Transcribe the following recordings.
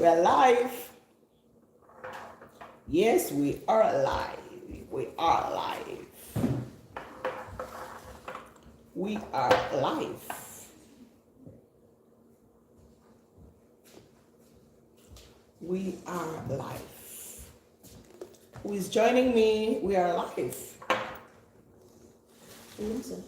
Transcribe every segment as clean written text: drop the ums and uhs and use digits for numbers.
We're live. Yes, we are live. We are live. We are live. We are live. Who is joining me? We are live. Listen.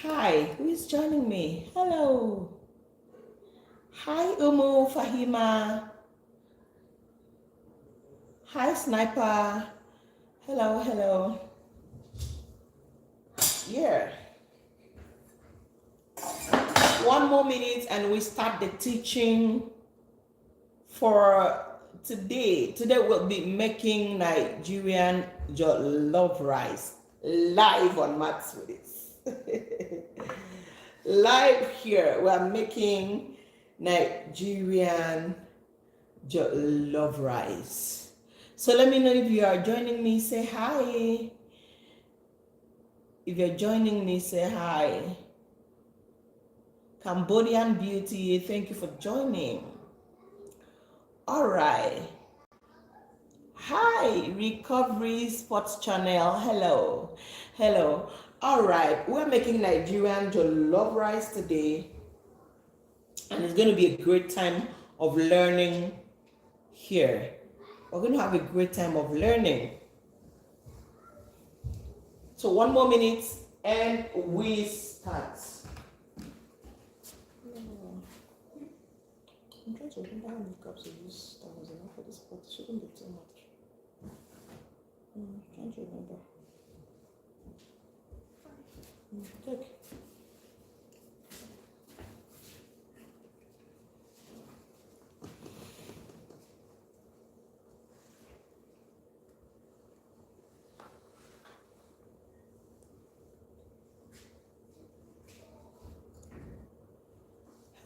Hi, who is joining me? Hello. Hi, Umu, Fahima. Hi, Sniper. Hello, hello. Yeah. 1 more minute and we start the teaching for today. Today we'll be making Nigerian jollof rice live on Matt's Live here, we're making Nigerian jollof rice. So let me know if you are joining me, say hi. If you're joining me, say hi. Cambodian Beauty, thank you for joining. All right. Hi, Recovery Sports Channel. Hello. Hello. All right. We're making Nigerian jollof rice today. And it's going to be a great time of learning here. We're going to have a great time of learning. So 1 more minute and we start. I'm trying to remember how many cups of this that was enough for this pot. It shouldn't be too much. I'm trying to remember. Take.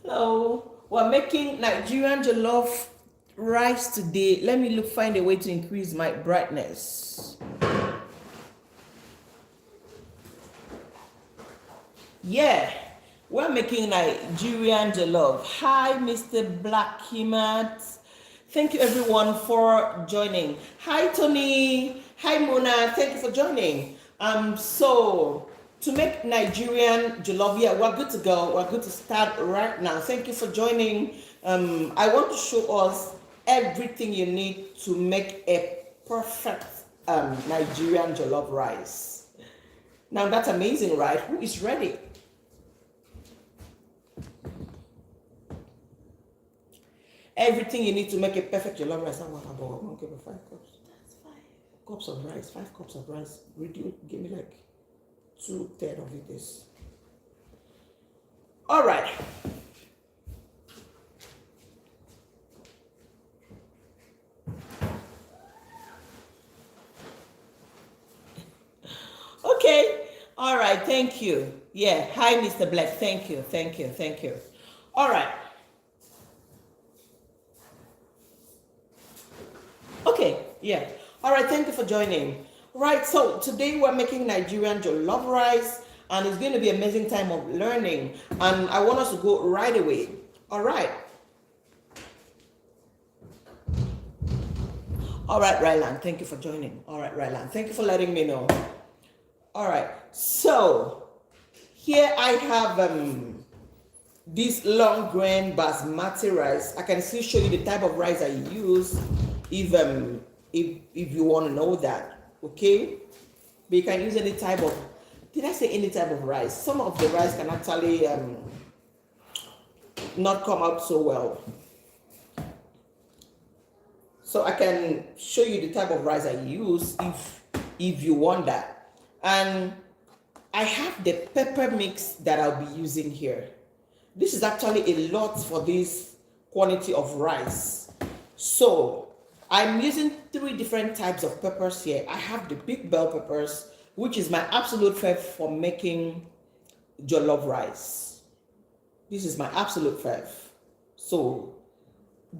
Hello. We're making Nigerian jollof rice today. Let me find a way to increase my brightness. Yeah, we're making Nigerian jollof. Hi, Mr. Black Himat. Thank you everyone for joining. Hi, Tony. Hi, Mona. Thank you for joining. So to make Nigerian jollof, yeah, we're good to go. We're good to start right now. Thank you for joining. I want to show us everything you need to make a perfect Nigerian jollof rice. Now that's amazing, right? Who is ready? Everything you need to make a perfect jollof rice. I'm going to give you 5 cups. That's 5 cups of rice. 5 cups of rice. Give me like 2/3 of it. This. All right. Okay. All right. Thank you. Yeah. Hi, Mr. Black. Thank you. Thank you. Thank you. All right. Okay, yeah. All right, thank you for joining. Right, so today we're making Nigerian jollof rice, and it's going to be an amazing time of learning. And I want us to go right away. All right. All right, Ryland, thank you for joining. All right, Ryland, thank you for letting me know. All right, so here I have this long grain basmati rice. I can still show you the type of rice I use if you want to know that, okay? But you can use any type of, did I say any type of rice? Some of the rice can actually not come out so well. So I can show you the type of rice I use if you want that. And I have the pepper mix that I'll be using here. This is actually a lot for this quantity of rice. So I'm using 3 different types of peppers here. I have the big bell peppers, which is my absolute favorite for making jollof rice. This is my absolute favorite. So,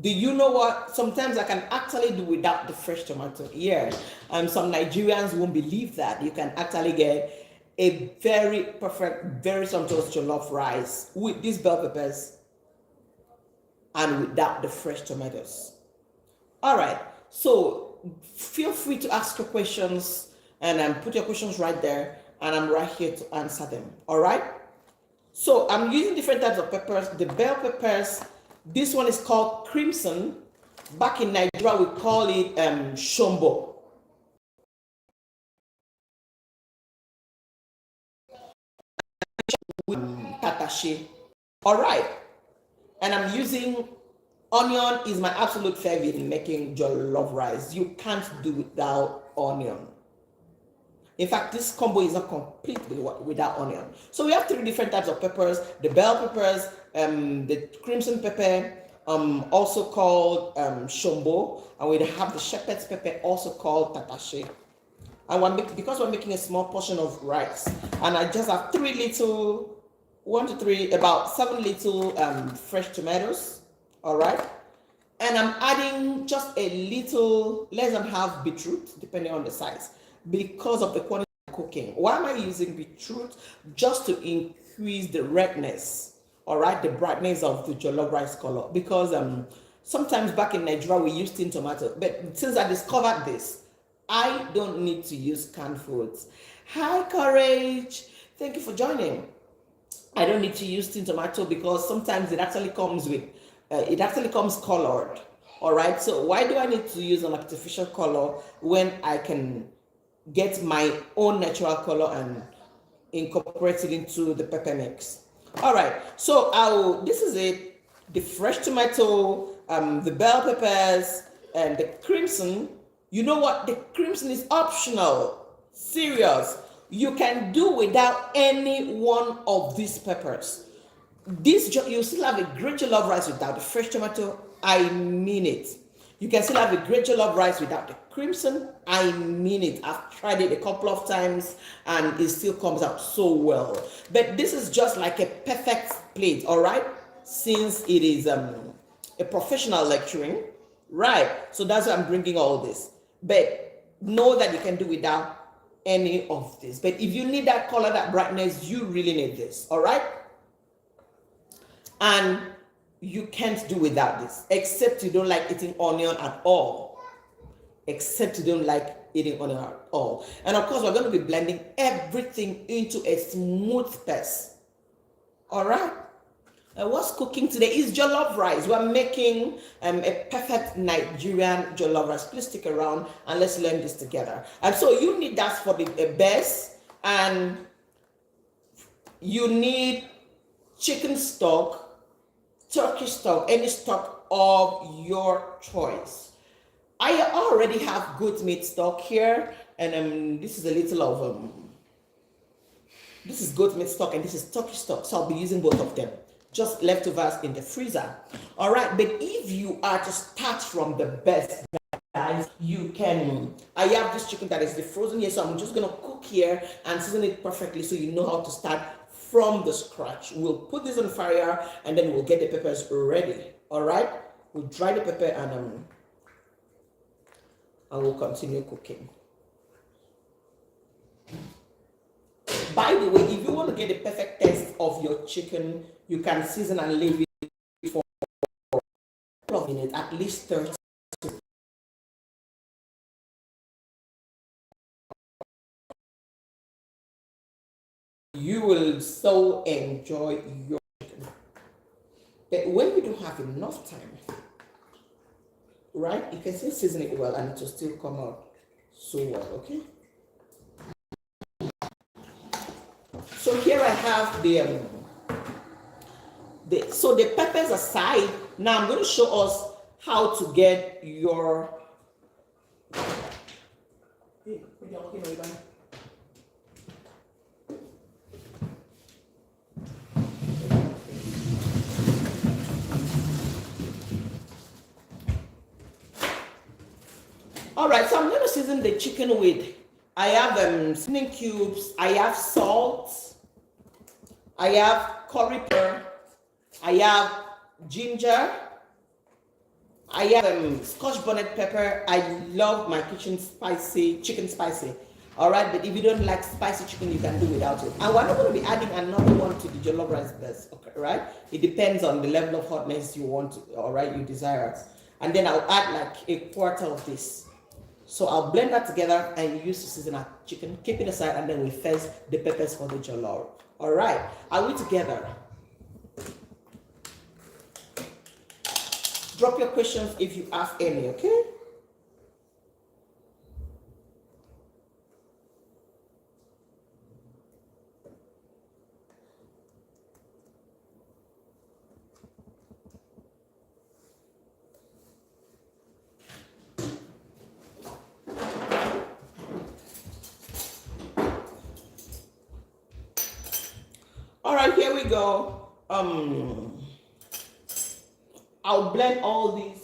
do you know what? Sometimes I can actually do without the fresh tomato. Yeah, some Nigerians won't believe that you can actually get a very perfect, very sumptuous jollof rice with these bell peppers and without the fresh tomatoes. All right, so feel free to ask your questions and put your questions right there, and I'm right here to answer them. All right, so I'm using different types of peppers. The bell peppers, this one is called crimson. Back in Nigeria, we call it shombo. Tatashi. All right, and I'm using onion. Is my absolute favorite in making jollof rice. You can't do without onion. In fact, this combo is not completely without onion. So we have three different types of peppers: the bell peppers, the crimson pepper, also called shombo, and we have the shepherd's pepper, also called tatashi. And because we're making a small portion of rice, and I just have about 7 little fresh tomatoes. All right, and I'm adding just a little, less than half beetroot, depending on the size, because of the quantity of cooking. Why am I using beetroot? Just to increase the redness, all right, the brightness of the jollof rice color. Because sometimes back in Nigeria we use tin tomato, but since I discovered this, I don't need to use canned foods. Hi, Courage. Thank you for joining. I don't need to use tin tomato because sometimes it actually comes colored. All right. So why do I need to use an artificial color when I can get my own natural color and incorporate it into the pepper mix? All right. So this is it. The fresh tomato, the bell peppers, and the crimson. You know what? The crimson is optional. Serious. You can do without any one of these peppers. You still have a great jollof rice without the fresh tomato. I mean it. You can still have a great jollof rice without the crimson. I mean it. I've tried it a couple of times and it still comes out so well. But this is just like a perfect plate, all right? Since it is a professional lecturing, right? So that's why I'm bringing all this. But know that you can do without any of this. But if you need that color, that brightness, you really need this, all right? And you can't do without this, except you don't like eating onion at all. Except you don't like eating onion at all. And of course, we're going to be blending everything into a smooth paste. All right? What's cooking today is jollof rice. We're making a perfect Nigerian jollof rice. Please stick around and let's learn this together. And so you need that for the base, and you need chicken stock, turkey stock, any stock of your choice. I already have goat meat stock here, and this is a little of this is goat meat stock and this is turkey stock, so I'll be using both of them. Just leftovers in the freezer. All right, but if you are to start from the best, guys, you can. I have this chicken that is defrozen here, so I'm just gonna cook here and season it perfectly so you know how to start from the scratch. We'll put this on fire and then we'll get the peppers ready. All right, we'll dry the pepper and we'll continue cooking. By the way, if you want to get the perfect taste of your chicken, you can season and leave it for a couple of minutes, at least 30. You will so enjoy your chicken. But when you don't have enough time, right, you can still season it well and it will still come out so well, okay? So here I have the peppers aside. Now I'm going to show us how to get your all right, so I'm going to season the chicken with I have seasoning cubes. I have salt. I have curry powder. I have ginger. I have Scotch bonnet pepper. I love my chicken spicy. All right, but if you don't like spicy chicken, you can do without it. And we're not going to be adding another one to the jollof rice best, okay, right? It depends on the level of hotness you want, all right, you desire. And then I'll add like a quarter of this. So I'll blend that together and use to season our chicken. Keep it aside, and then we fence the peppers for the jollof. All right, are we together? Drop your questions if you have any, okay? All right, here we go. I'll blend all these.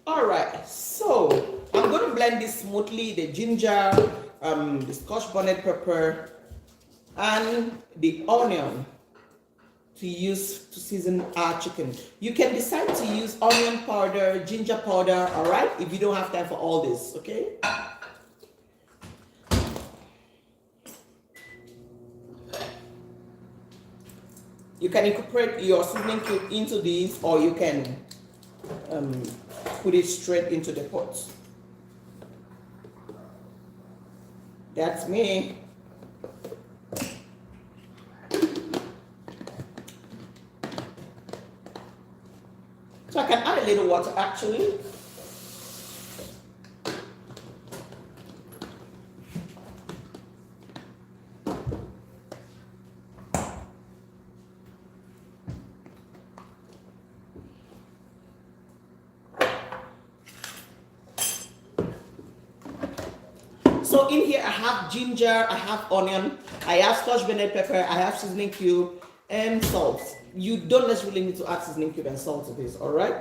All right, so I'm going to blend this smoothly, the ginger, the Scotch bonnet pepper, and the onion to use to season our chicken. You can decide to use onion powder, ginger powder, all right, if you don't have time for all this, okay? You can incorporate your seasoning cube into these, or you can put it straight into the pot. That's me. So I can add a little water actually. So in here I have ginger, I have onion, I have Scotch bonnet pepper, I have seasoning cube and salt. You don't necessarily need to add seasoning cube and salt to this, all right?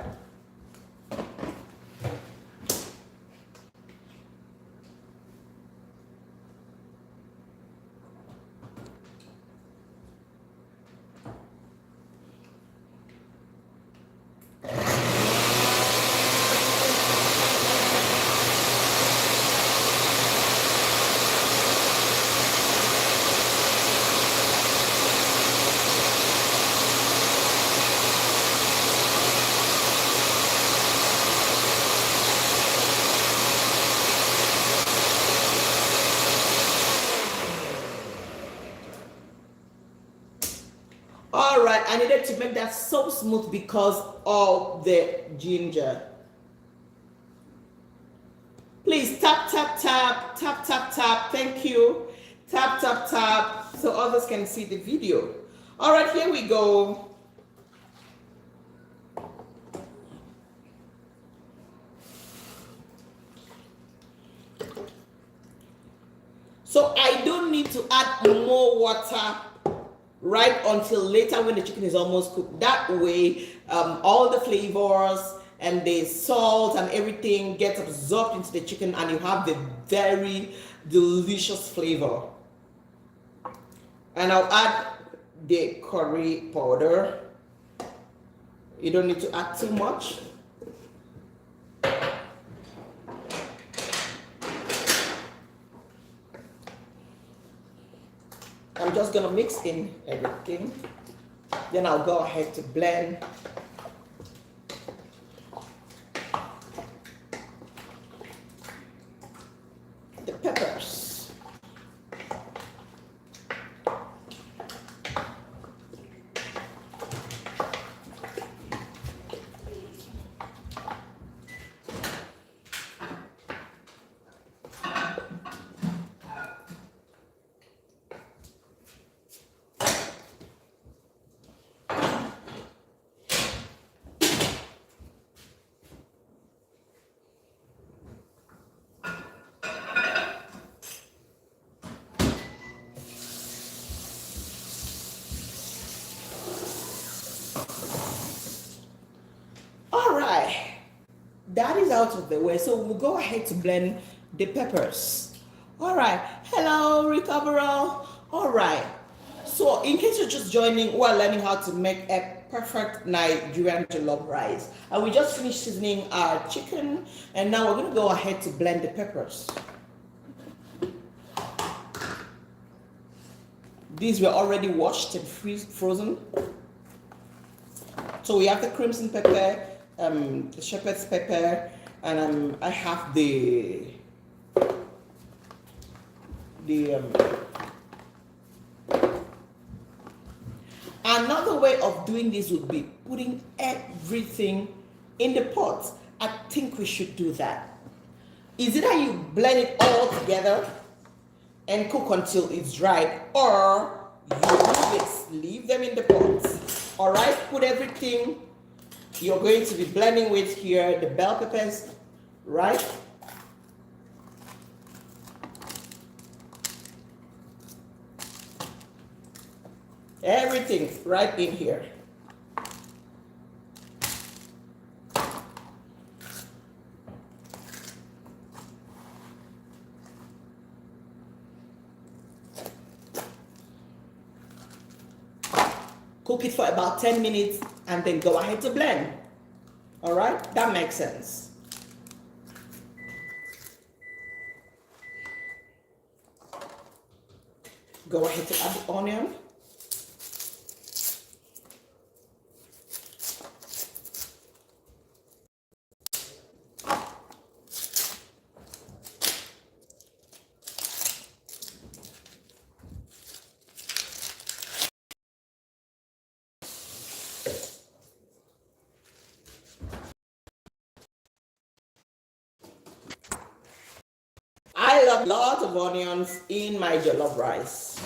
All right, I needed to make that so smooth because of the ginger. Please tap, tap, tap, tap, tap, tap. Thank you. Tap, tap, tap, so others can see the video. All right, here we go. So I don't need to add more water right until later when the chicken is almost cooked. That way, all the flavors and the salt and everything gets absorbed into the chicken, and you have the very delicious flavor. And I'll add the curry powder. You don't need to add too much. I'm just gonna mix in everything. Then I'll go ahead to blend the peppers. All right, that is out of the way. So we'll go ahead to blend the peppers. All right, hello, Recoverall. All right, so in case you're just joining, we're learning how to make a perfect Nigerian jollof rice. And we just finished seasoning our chicken, and now we're gonna go ahead to blend the peppers. These were already washed and frozen. So we have the crimson pepper, the shepherd's pepper, and I have another way of doing this would be putting everything in the pot. I think we should do that. Is it that you blend it all together and cook until it's dried, or you leave them in the pot? All right, put everything you're going to be blending with here, the bell peppers, right? Everything right in here. Cook it for about 10 minutes and then go ahead to blend. All right, that makes sense. Go ahead to add the onion. I love lots of onions in my jollof rice.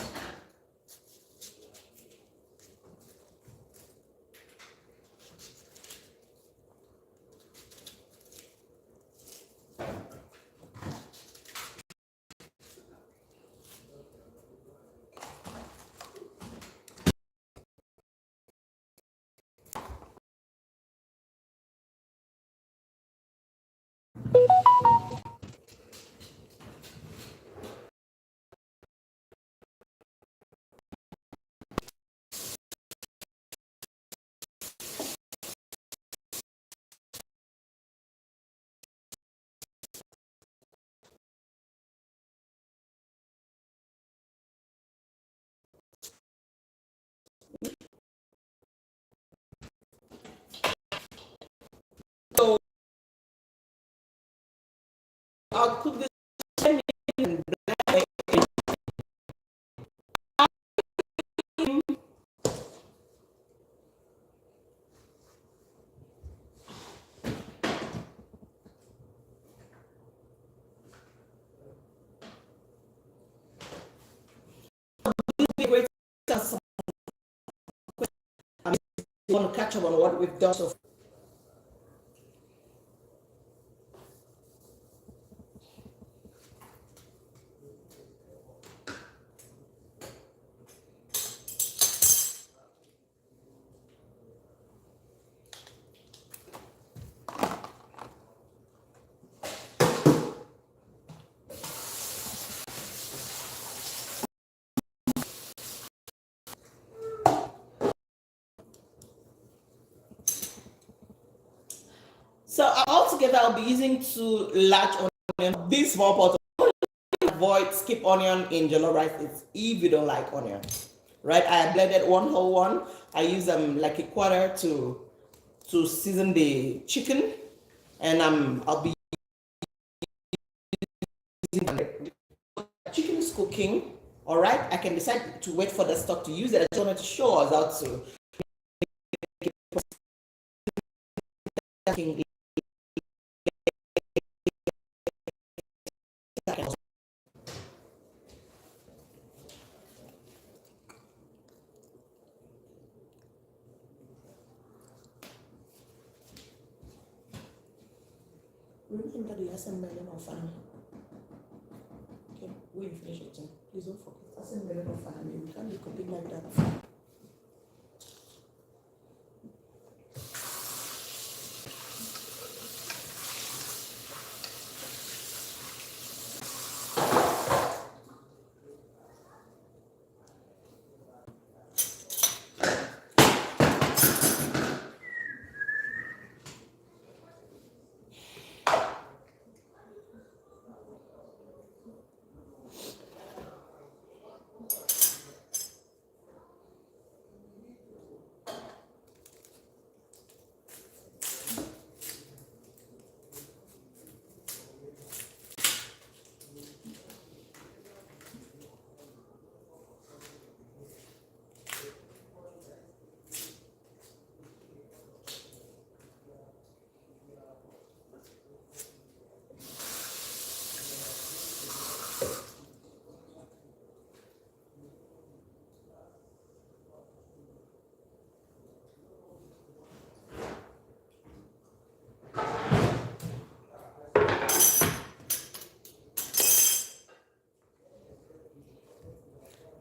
So I'll cook this 10 minutes and great. I want to catch up on what we've done so far. So altogether, I'll be using 2 large onions. This small pot. Avoid skip onion in jollof rice if you don't like onion, right? I blended 1 whole one. I use like a quarter to season the chicken, and I'll be using the chicken is cooking. All right, I can decide to wait for the stock to use it. I just wanted to show us how to. Remember the assembly of okay, we finish it. Please don't forget assembly of family. We can't be cooking like that.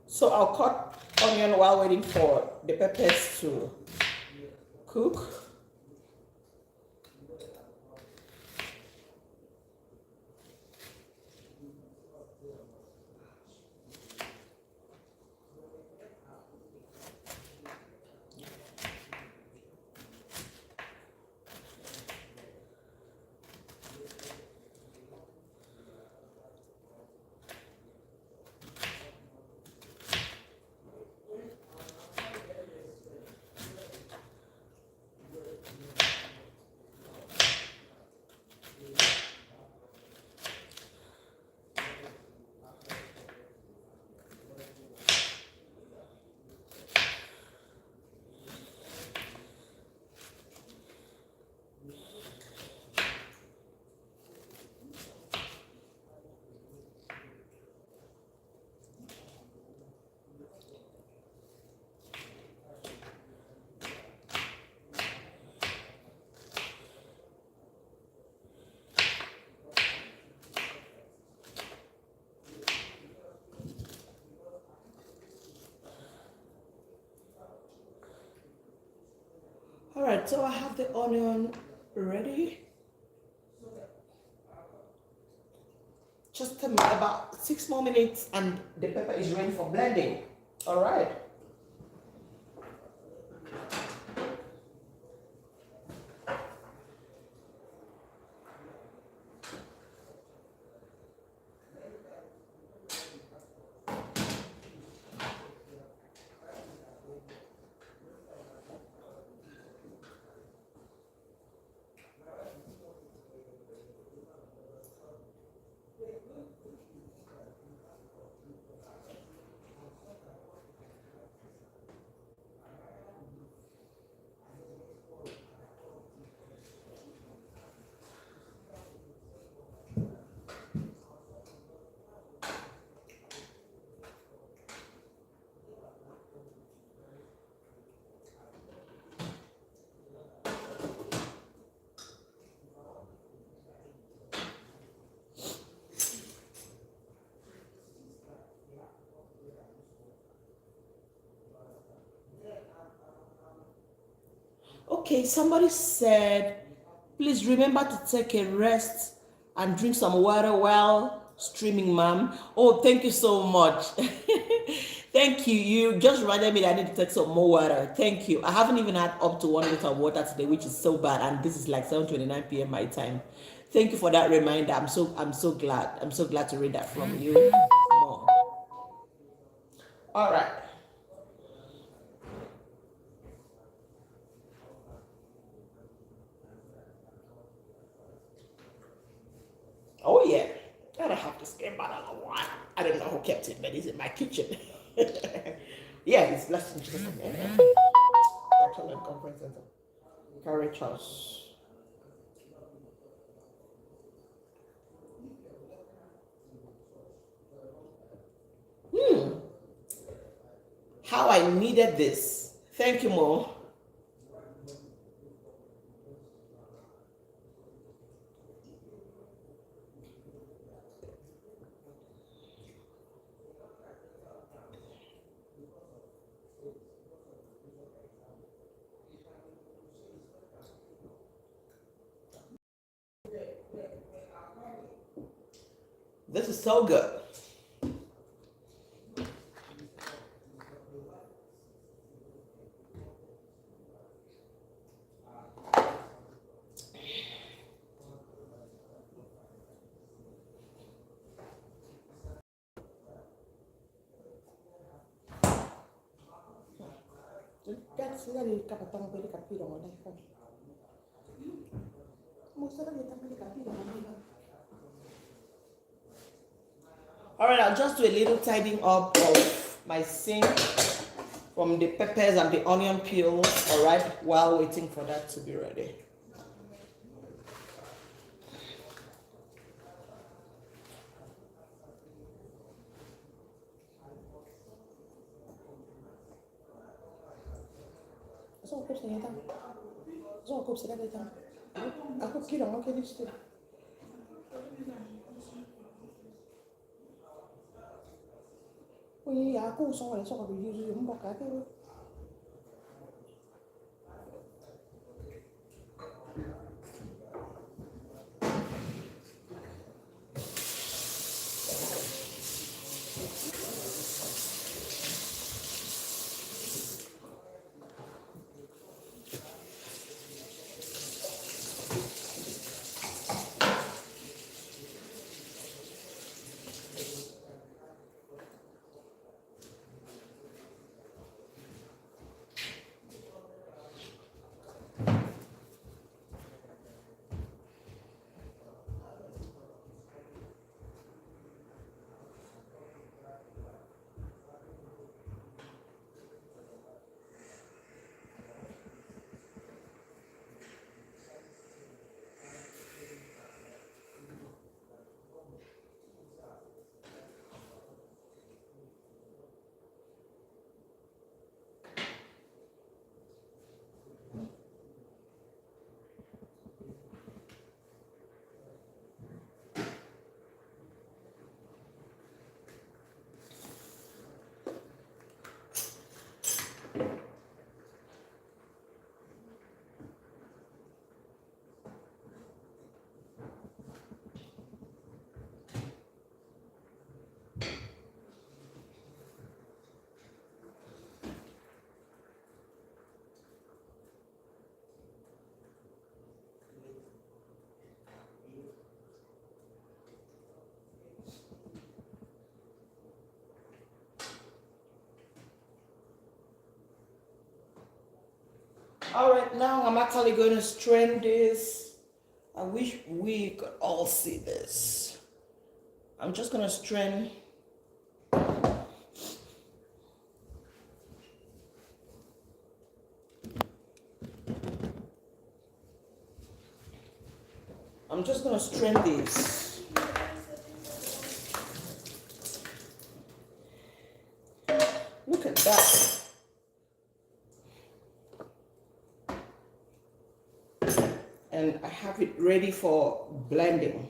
So I'll cut onion while waiting for the peppers to cook. All right, so I have the onion ready. Just about 6 more minutes and the pepper is ready for blending. All right. Okay, somebody said, please remember to take a rest and drink some water while streaming, ma'am. Oh, thank you so much. Thank you. You just reminded me that I need to take some more water. Thank you. I haven't even had up to 1 liter of water today, which is so bad. And this is like 7:29 p.m. my time. Thank you for that reminder. I'm so glad. I'm so glad to read that from you. More. All right. Oh yeah. I don't have this game, but I don't know why. I don't know who kept it, but it's in my kitchen. Yeah, it's blessed in Jesus' name. Conference Center. Carriage House. How I needed this. Thank you, Mo. This is so good. All right, I'll just do a little tidying up of my sink from the peppers and the onion peels, all right, while waiting for that to be ready. All right, now I'm actually going to strain this. I wish we could all see this. I'm just going to strain. I'm just going to strain this. Look at that. And I have it ready for blending.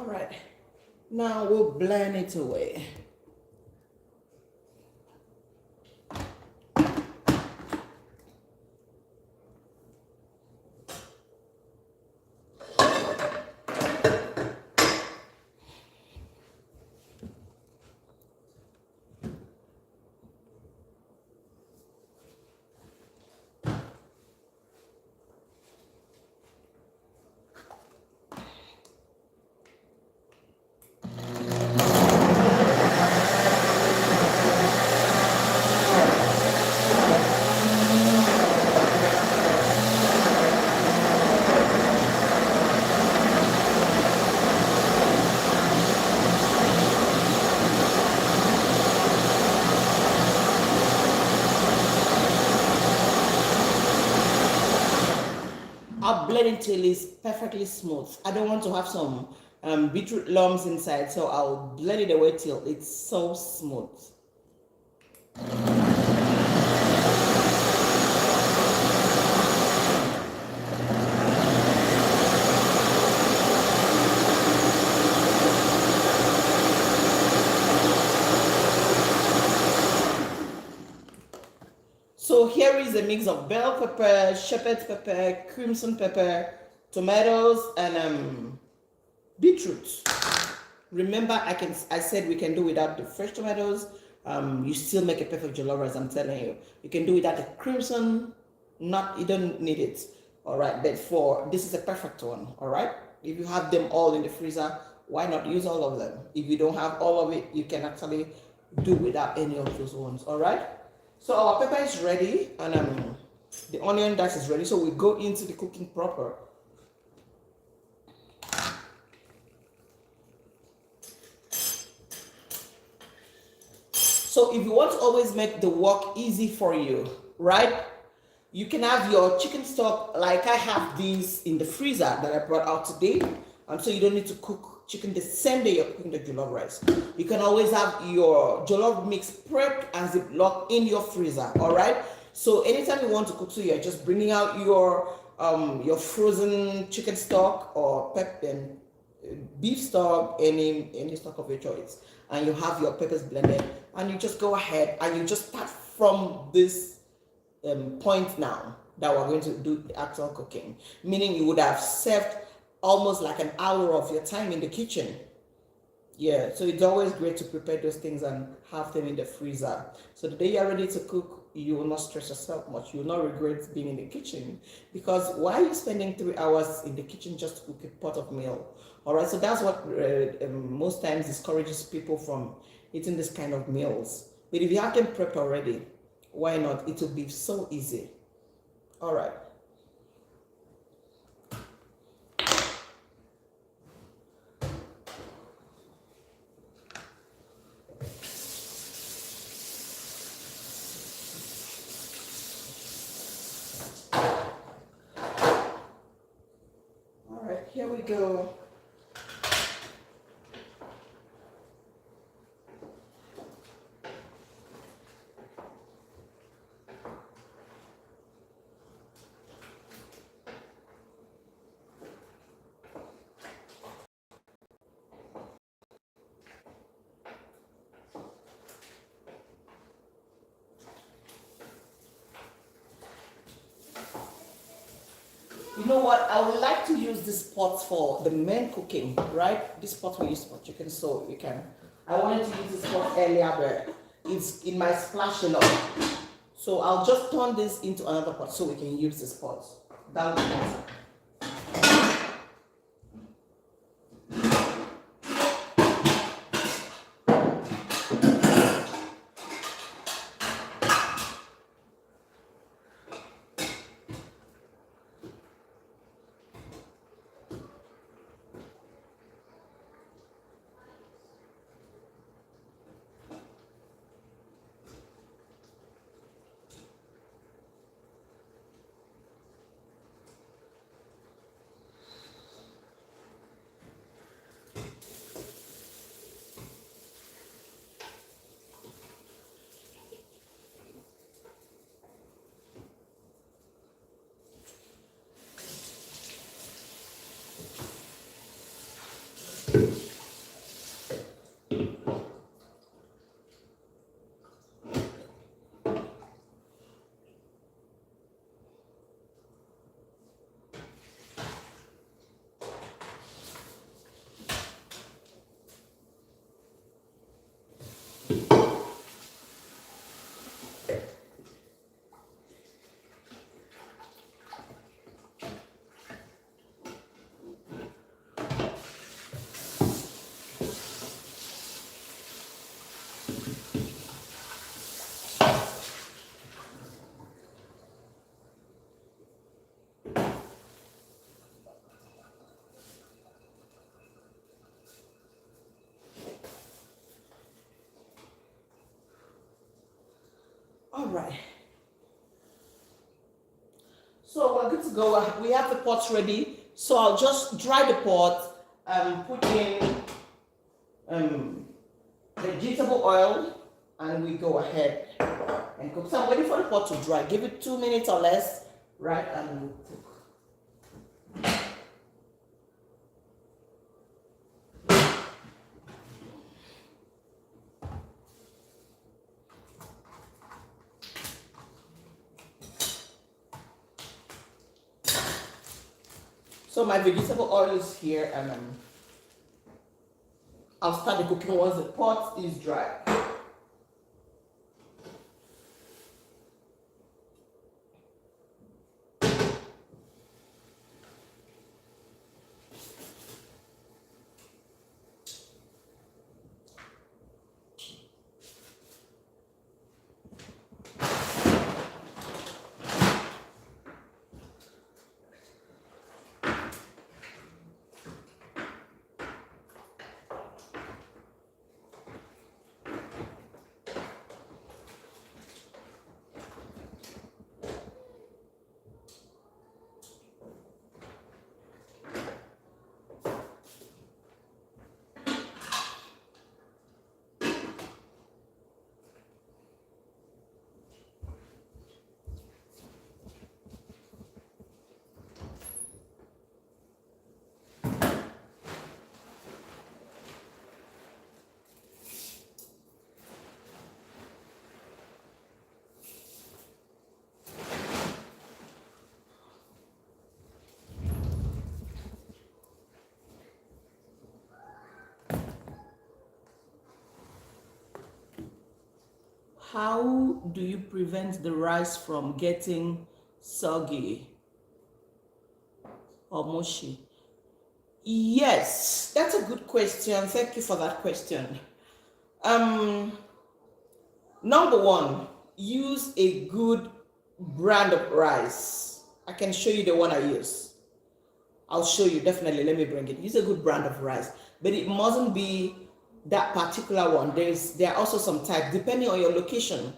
All right. Now we'll blend it away. I'll blend it till it's perfectly smooth. I don't want to have some beetroot lumps inside, so I'll blend it away till it's so smooth. So here is a mix of bell pepper, shepherd's pepper, crimson pepper, tomatoes, and beetroot. Remember, I said we can do without the fresh tomatoes. You still make a perfect jollof rice. I'm telling you, you can do without the crimson. You don't need it. All right, but this is a perfect one. All right, if you have them all in the freezer, why not use all of them? If you don't have all of it, you can actually do without any of those ones. All right. So our pepper is ready, and the onion dice is ready. So we go into the cooking proper. So if you want to always make the work easy for you, right? You can have your chicken stock, like I have these in the freezer that I brought out today. So you don't need to cook chicken the same day you're cooking the jollof rice. You can always have your jollof mix prepped and ziplocked in your freezer, all right? So anytime you want to cook, so you're just bringing out your frozen chicken stock or beef stock, any stock of your choice, and you have your peppers blended, and you just go ahead and you just start from this point now that we're going to do the actual cooking, meaning you would have saved almost like an hour of your time in the kitchen. Yeah, so it's always great to prepare those things and have them in the freezer. So the day you're ready to cook, you will not stress yourself much. You will not regret being in the kitchen, because why are you spending 3 hours in the kitchen just to cook a pot of meal? All right, so that's what most times discourages people from eating this kind of meals. But if you have them prepped already, why not? It will be so easy. All right. Here we go. You know what? I would like to use this pot for the main cooking, right? This pot we use for chicken, so we can. I wanted to use this pot earlier, but it might splash a lot. So I'll just turn this into another pot so we can use this pot. That would be better. All right. So we're good to go. We have the pots ready. So I'll just dry the pot and put in vegetable oil, and we go ahead and cook. So I'm waiting for the pot to dry. Give it 2 minutes or less, right? And we'll cook. So my vegetable oil is here, and I'll start the cooking once the pot is dry. How do you prevent the rice from getting soggy or mushy? Yes, that's a good question. Thank you for that question. Number one, use a good brand of rice. I can show you the one I use. I'll show you definitely. Let me bring it. Use a good brand of rice, but it mustn't be that particular one. There are also some types depending on your location.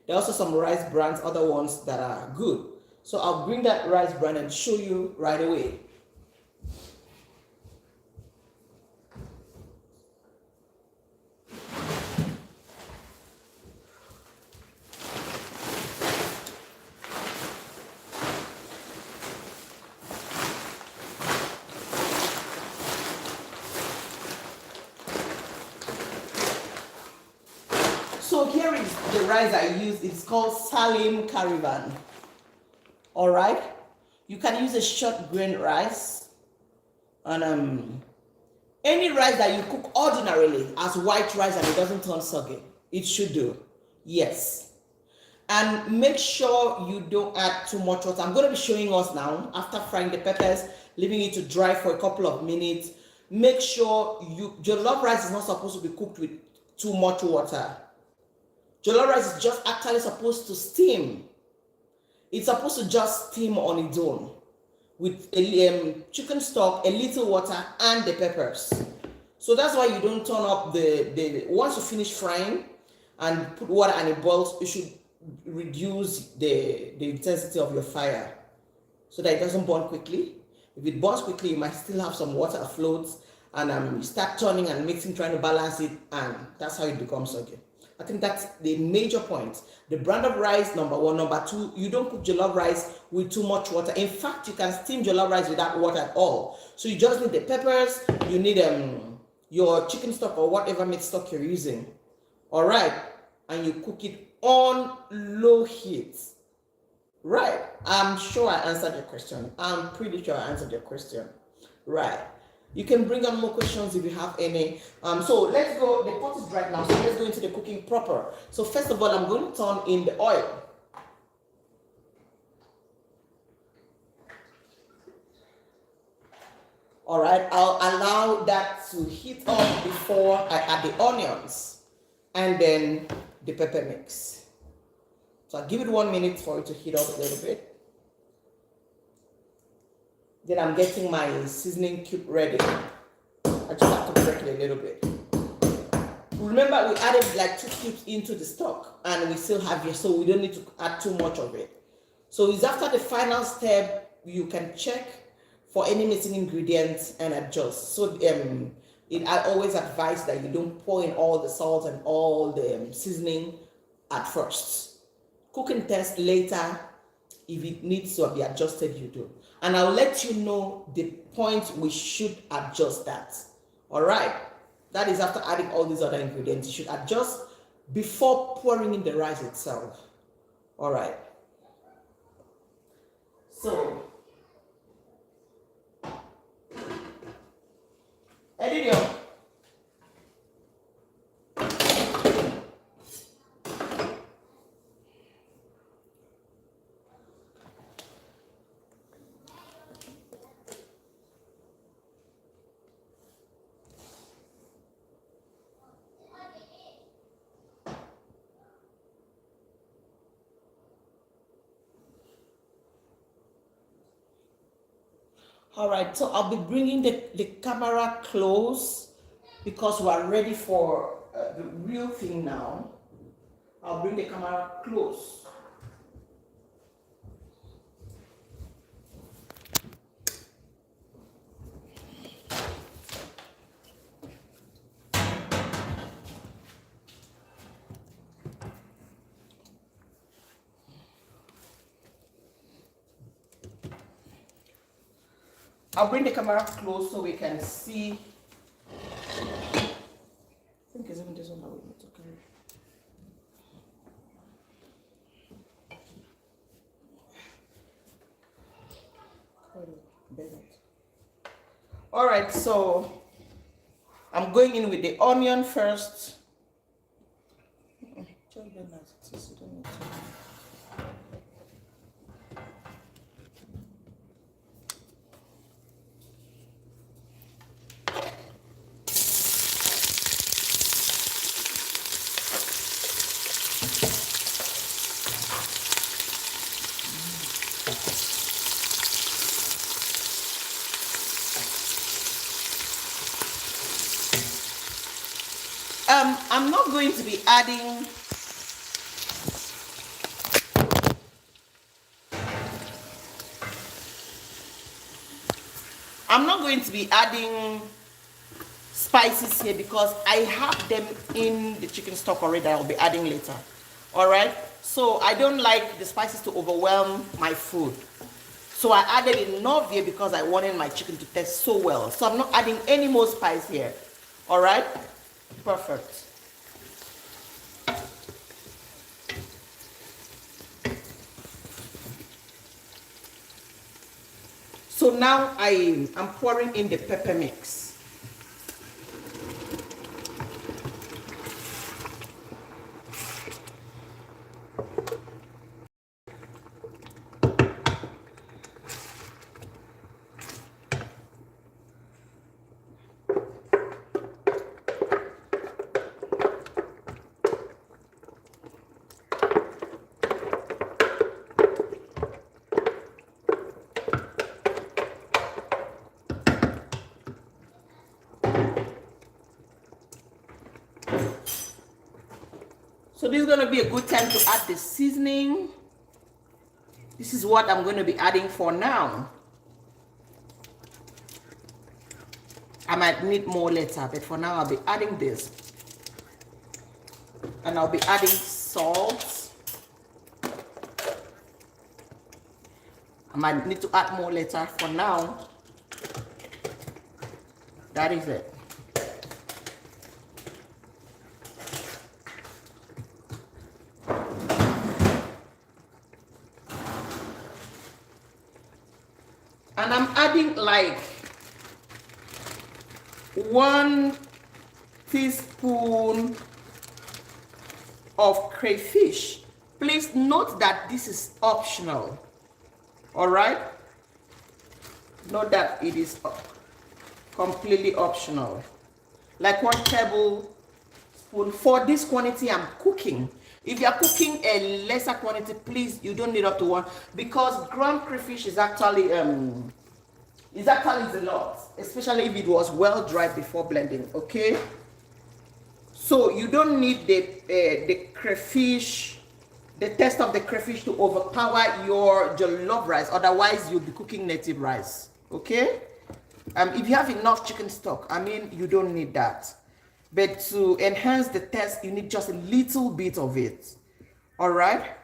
There are also some rice brands, other ones that are good. So I'll bring that rice brand and show you right away. So here is the rice I use. It's called Salim Caravan. All right. You can use a short grain rice, and any rice that you cook ordinarily as white rice and it doesn't turn soggy. It should do. Yes. And make sure you don't add too much water. I'm going to be showing us now after frying the peppers, leaving it to dry for a couple of minutes. Make sure your jollof rice is not supposed to be cooked with too much water. Jollof rice is just actually supposed to steam. It's supposed to just steam on its own with a chicken stock, a little water, and the peppers. So that's why you don't turn up once you finish frying and put water and it boils, you should reduce the intensity of your fire so that it doesn't burn quickly. If it burns quickly, you might still have some water afloat, and you start turning and mixing, trying to balance it, and that's how it becomes soggy. I think that's the major point. The brand of rice, number one. Number two, you don't cook jollof rice with too much water. In fact, you can steam jollof rice without water at all. So you just need the peppers, you need your chicken stock or whatever meat stock you're using. All right, and you cook it on low heat. Right, I'm sure I answered your question. I'm pretty sure I answered your question. Right. You can bring up more questions if you have any. So let's go. The pot is dry now, so let's go into the cooking proper. So first of all, I'm going to turn in the oil. All right, I'll allow that to heat up before I add the onions. and then the pepper mix. So I'll give it 1 minute for it to heat up a little bit. Then I'm getting my seasoning cube ready. I just have to break it a little bit. Remember, we added like 2 cubes into the stock and we still have it, so we don't need to add too much of it. So it's after the final step, you can check for any missing ingredients and adjust. So I always advise that you don't pour in all the salt and all the seasoning at first. Cook and test later. If it needs to be adjusted, you do. And I'll let you know the point we should adjust that. All right. That is after adding all these other ingredients. You should adjust before pouring in the rice itself. All right. So, editor. All right, so I'll be bringing the camera close because we are ready for the real thing now. I'll bring the camera close. I'll bring the camera close so we can see. I think it's even this one that we need to carry. All right, so I'm going in with the onion first. I'm not going to be adding spices here because I have them in the chicken stock already that I'll be adding later. All right, so I don't like the spices to overwhelm my food, so I added enough here because I wanted my chicken to taste so well. So I'm not adding any more spice here. All right, perfect. So now I'm pouring in the pepper mix. So this is going to be a good time to add the seasoning. This is what I'm going to be adding for now. I might need more later, but for now I'll be adding this. And I'll be adding salt. I might need to add more later. For now, that is it. And I'm adding like 1 teaspoon of crayfish. Please note that this is optional. All right? Note that it is completely optional. Like 1 tablespoon. For this quantity I'm cooking. If you are cooking a lesser quantity, please, you don't need up to one, because ground crayfish is actually a lot, especially if it was well dried before blending. Okay, so you don't need the crayfish, the taste of the crayfish to overpower your jollof rice. Otherwise, you'll be cooking native rice. Okay, if you have enough chicken stock, I mean, you don't need that. But to enhance the taste, you need just a little bit of it. All right.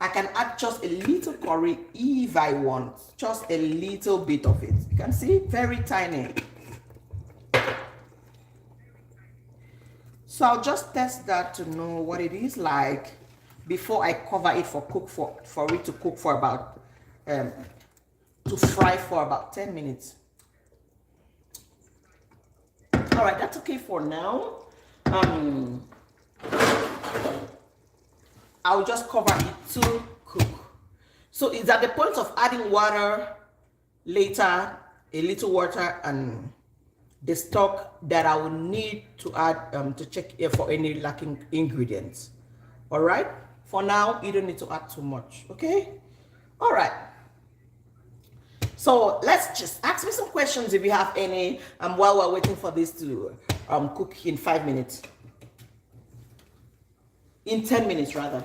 I can add just a little curry if I want, just a little bit of it. You can see, very tiny. So I'll just test that to know what it is like before I cover it for it to cook for about to fry for about 10 minutes. All right, that's okay for now. I'll just cover it to cook. So it's at the point of adding water later, a little water, and the stock that I will need to add to check for any lacking ingredients. All right, for now you don't need to add too much. Okay, all right. So let's just ask me some questions if you have any while we're waiting for this to cook in 5 minutes, in 10 minutes rather.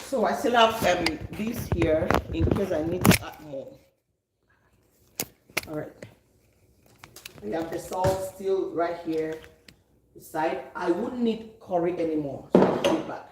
So I still have this here in case I need to add more. All right. We have the salt still right here beside. I wouldn't need curry anymore, so I'll put it back.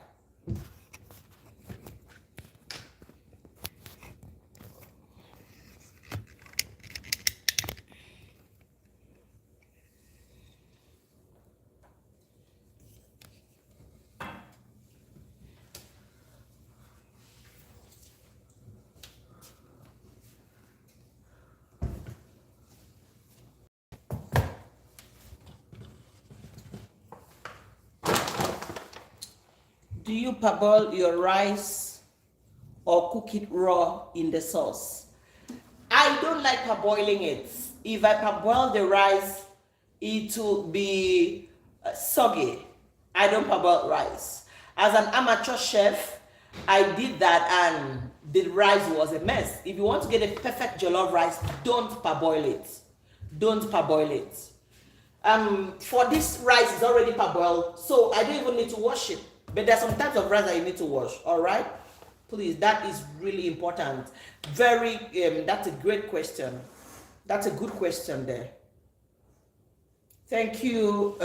Do you parboil your rice or cook it raw in the sauce? I don't like parboiling it. If I parboil the rice, it will be soggy. I don't parboil rice. As an amateur chef, I did that and the rice was a mess. If you want to get a perfect jollof rice, don't parboil it. Don't parboil it. For this rice, it's already parboiled, so I don't even need to wash it. But there's some types of rice that you need to wash. All right, please, that is really important. Very that's a great question. That's a good question there. Thank you,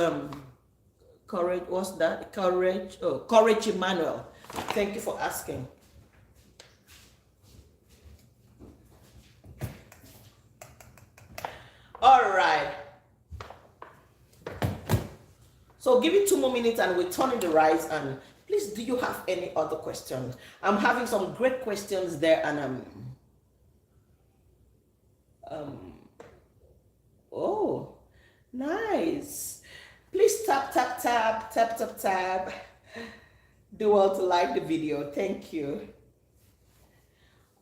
courage. What's that? Courage. Oh, courage, Emmanuel. Thank you for asking. All right. So give it 2 more minutes and we'll turn in the rice. And please, do you have any other questions? I'm having some great questions there, and oh, nice. Please tap, tap, tap, tap, tap, tap. Do well to like the video. Thank you.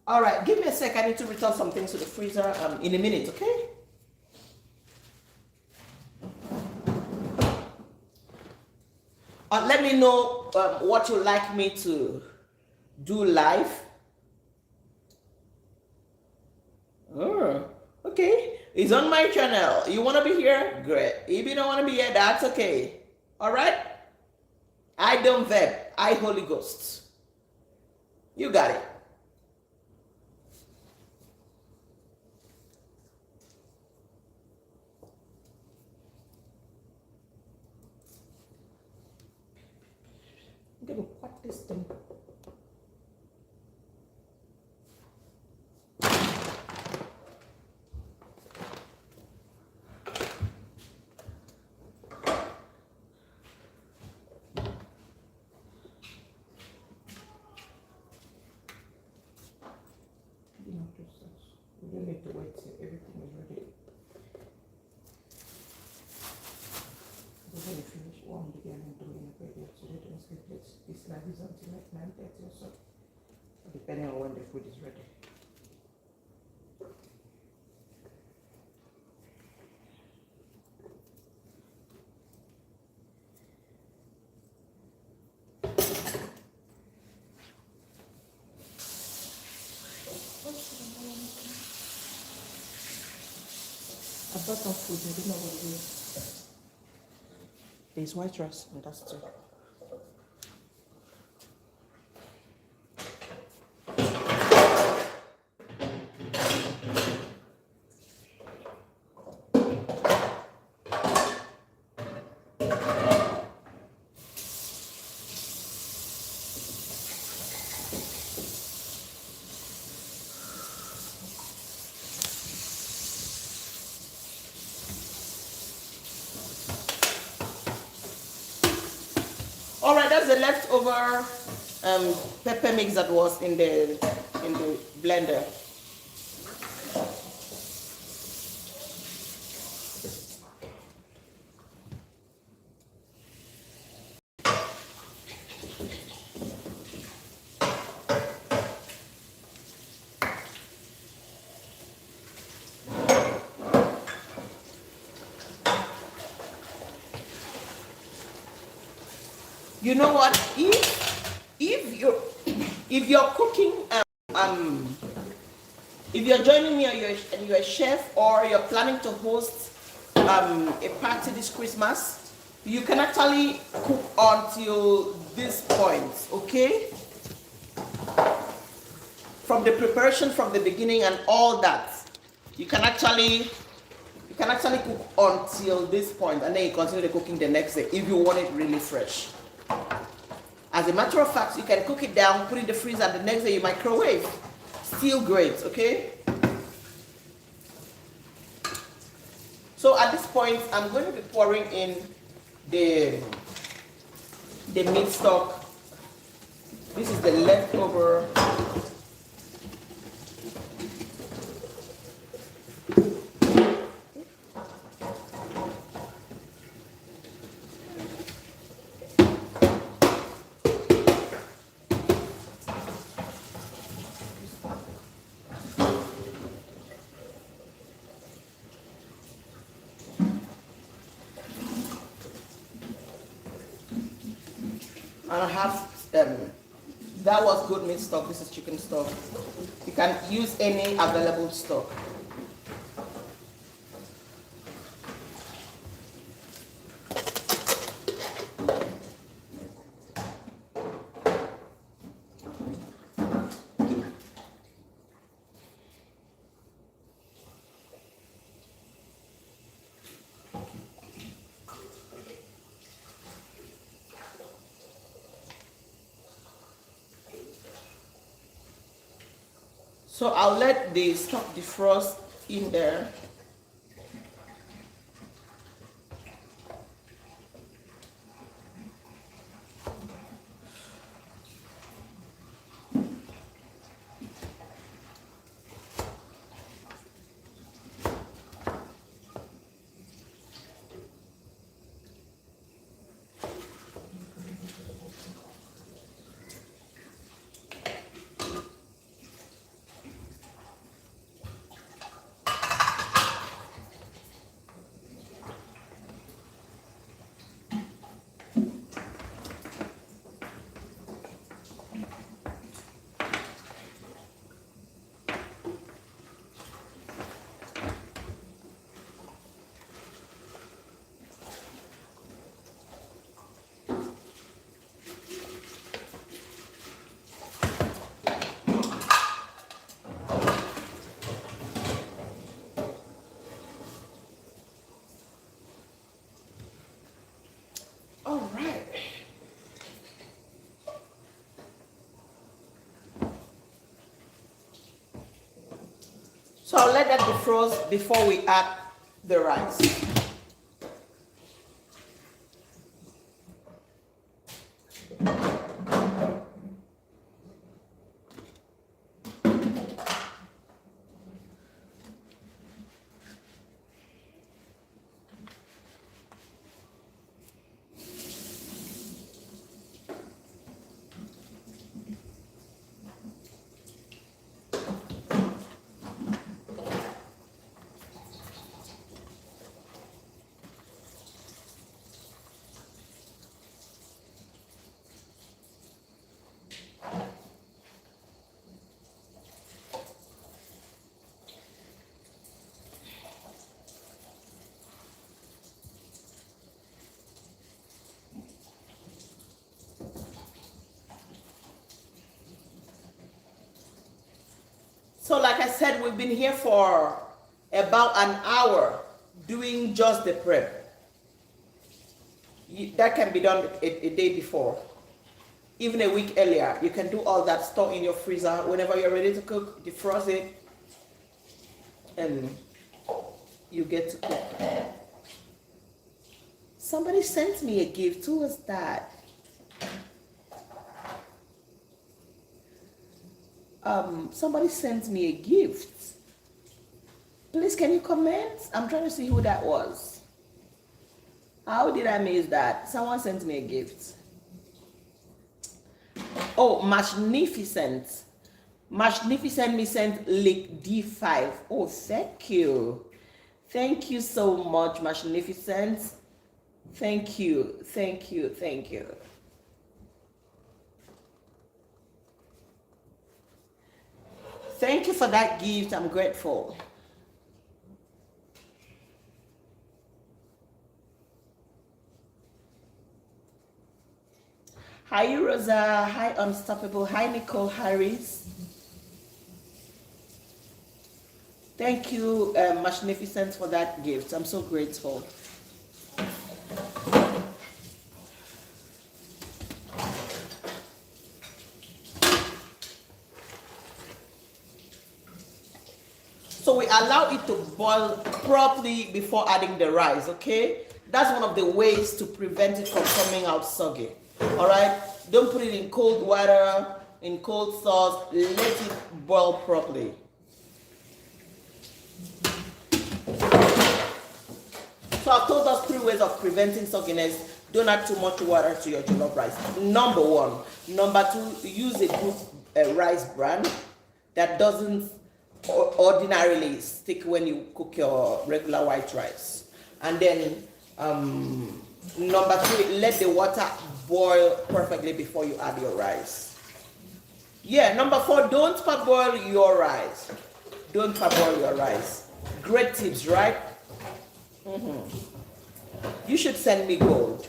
All right, give me a sec. I need to return some things to the freezer in a minute, okay? Let me know what you'd like me to do live. Oh, okay. It's on my channel. You want to be here? Great. If you don't want to be here, that's okay. All right? I don't vet. I Holy Ghost. You got it. I'm going to cut this thing. We don't need to wait till everything is ready. ready to do this. This live is until like 9:30 or so, depending on when the food is ready. I bought some food, I don't know what it is. There's white rice, and that's too. All right, that's the leftover pepper mix that was in the blender. You know what? If you're cooking if you're joining me and you're a chef or you're planning to host a party this Christmas, you can actually cook until this point, okay? From the preparation from the beginning and all that, you can actually cook until this point, and then you continue the cooking the next day if you want it really fresh. As a matter of fact, you can cook it down, put it in the freezer, and the next day you microwave. Still great, okay? So at this point, I'm going to be pouring in the meat stock. This is the leftover. And I have that was goat meat stock. This is chicken stock. You can use any available stock. So I'll let the stock defrost in there. All right. So I'll let that defrost before we add the rice. So like I said, we've been here for about an hour doing just the prep. That can be done a day before, even a week earlier. You can do all that, store in your freezer. Whenever you're ready to cook, defrost it, and you get to cook. Somebody sent me a gift. Who was that? Somebody sent me a gift. Please, can you comment? I'm trying to see who that was. How did I miss that? Someone sent me a gift. Oh, Magnificent. Magnificent me sent Lick D5. Oh, thank you. Thank you so much, Magnificent. Thank you. Thank you. Thank you. Thank you for that gift. I'm grateful. Hi, Rosa. Hi, Unstoppable. Hi, Nicole Harris. Thank you, Magnificent, for that gift. I'm so grateful. So we allow it to boil properly before adding the rice, okay? That's one of the ways to prevent it from coming out soggy. All right? Don't put it in cold water, in cold sauce. Let it boil properly. So I've told us 3 ways of preventing sogginess. Don't add too much water to your jollof rice. Number 1. Number 2, use a good rice bran that doesn't ordinarily stick when you cook your regular white rice. And then number 3, let the water boil perfectly before you add your rice. Yeah, number 4, don't parboil your rice. Don't parboil your rice. Great tips, right? You should send me gold.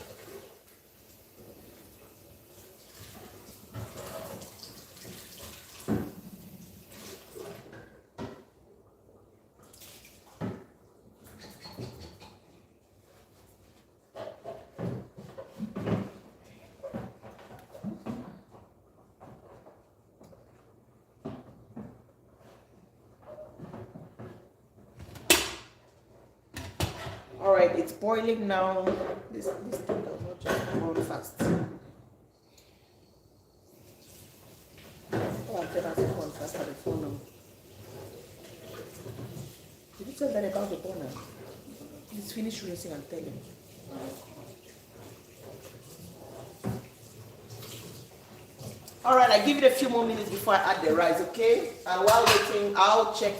All right, it's boiling now. This thing does not just boil fast. Oh, I'm telling you, one fast at the phone. Did you tell them about the burner? Please finish rinsing and tell him. All right, I give it a few more minutes before I add the rice, okay? And while waiting, I'll check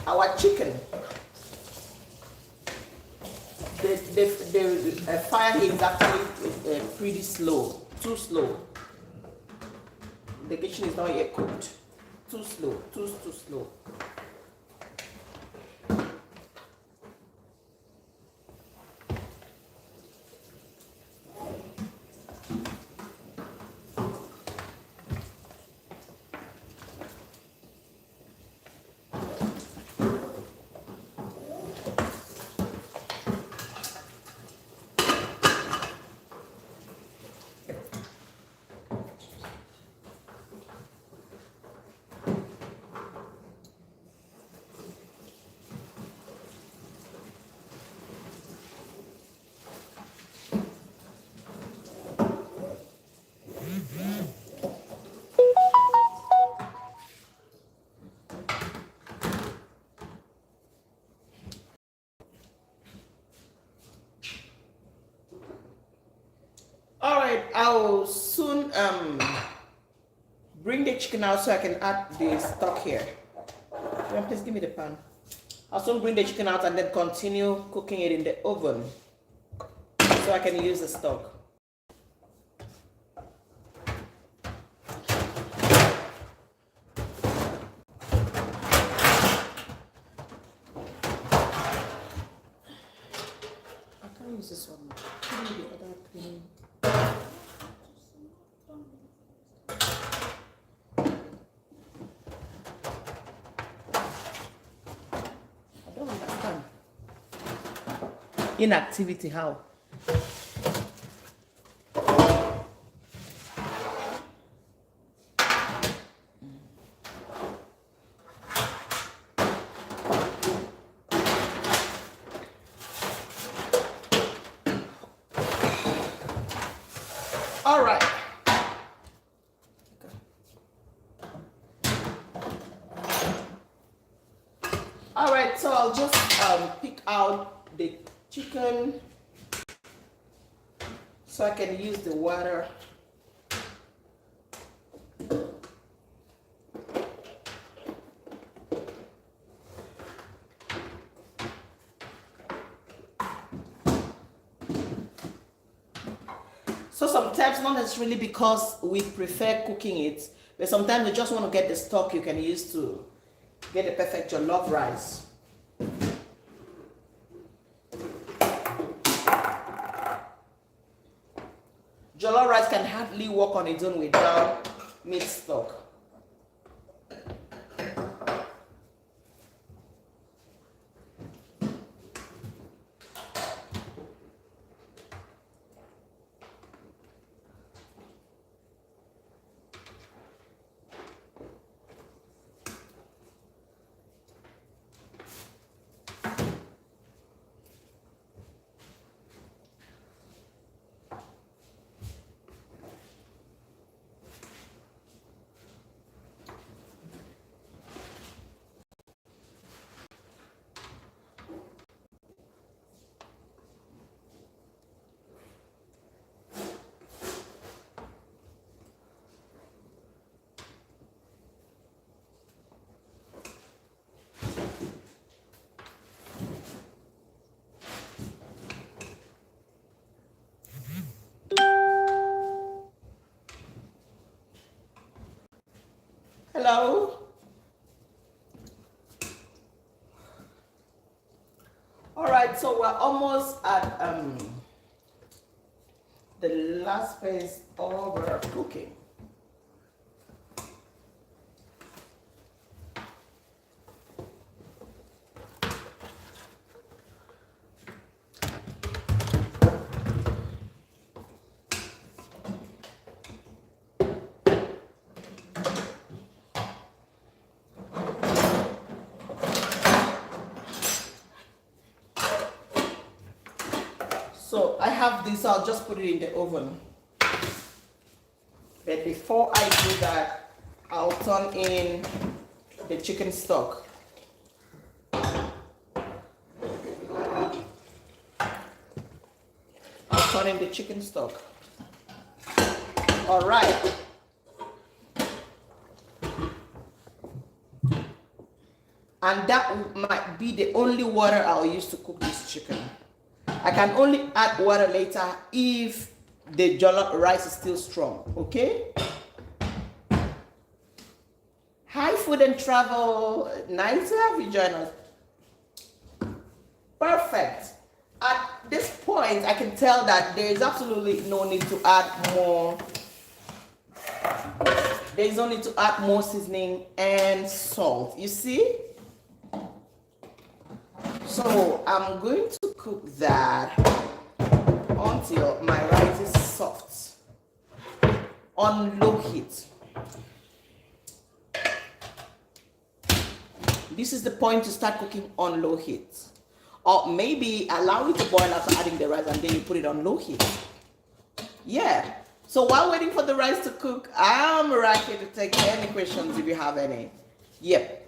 our chicken. The fire is actually pretty slow, too slow. The kitchen is not yet cooked. Too slow, too slow. All right, I'll soon bring the chicken out so I can add the stock here. Please give me the pan. I'll soon bring the chicken out and then continue cooking it in the oven so I can use the stock. I can't use this one. Give me the other clean. Inactivity, how? All right. All right, so I'll just pick out the chicken so I can use the water. So sometimes, not necessarily because we prefer cooking it, but sometimes you just want to get the stock you can use to get the perfect jollof rice. Jollof rice can hardly work on its own without meat stock. Hello? All right, so we're almost at the last phase of our cooking. So I have this, I'll just put it in the oven. But before I do that, I'll turn in the chicken stock. I'll turn in the chicken stock. All right. And that might be the only water I'll use to cook this chicken. I can only add water later if the jollof rice is still strong, okay? Hi, Food and Travel. Nice to have you join us. Perfect. At this point, I can tell that there is absolutely no need to add more. There is no need to add more seasoning and salt. You see? So I'm going to cook that until my rice is soft on low heat. This is the point to start cooking on low heat. Or maybe allow it to boil after adding the rice and then you put it on low heat. Yeah. So while waiting for the rice to cook, I'm right here to take any questions if you have any. Yep.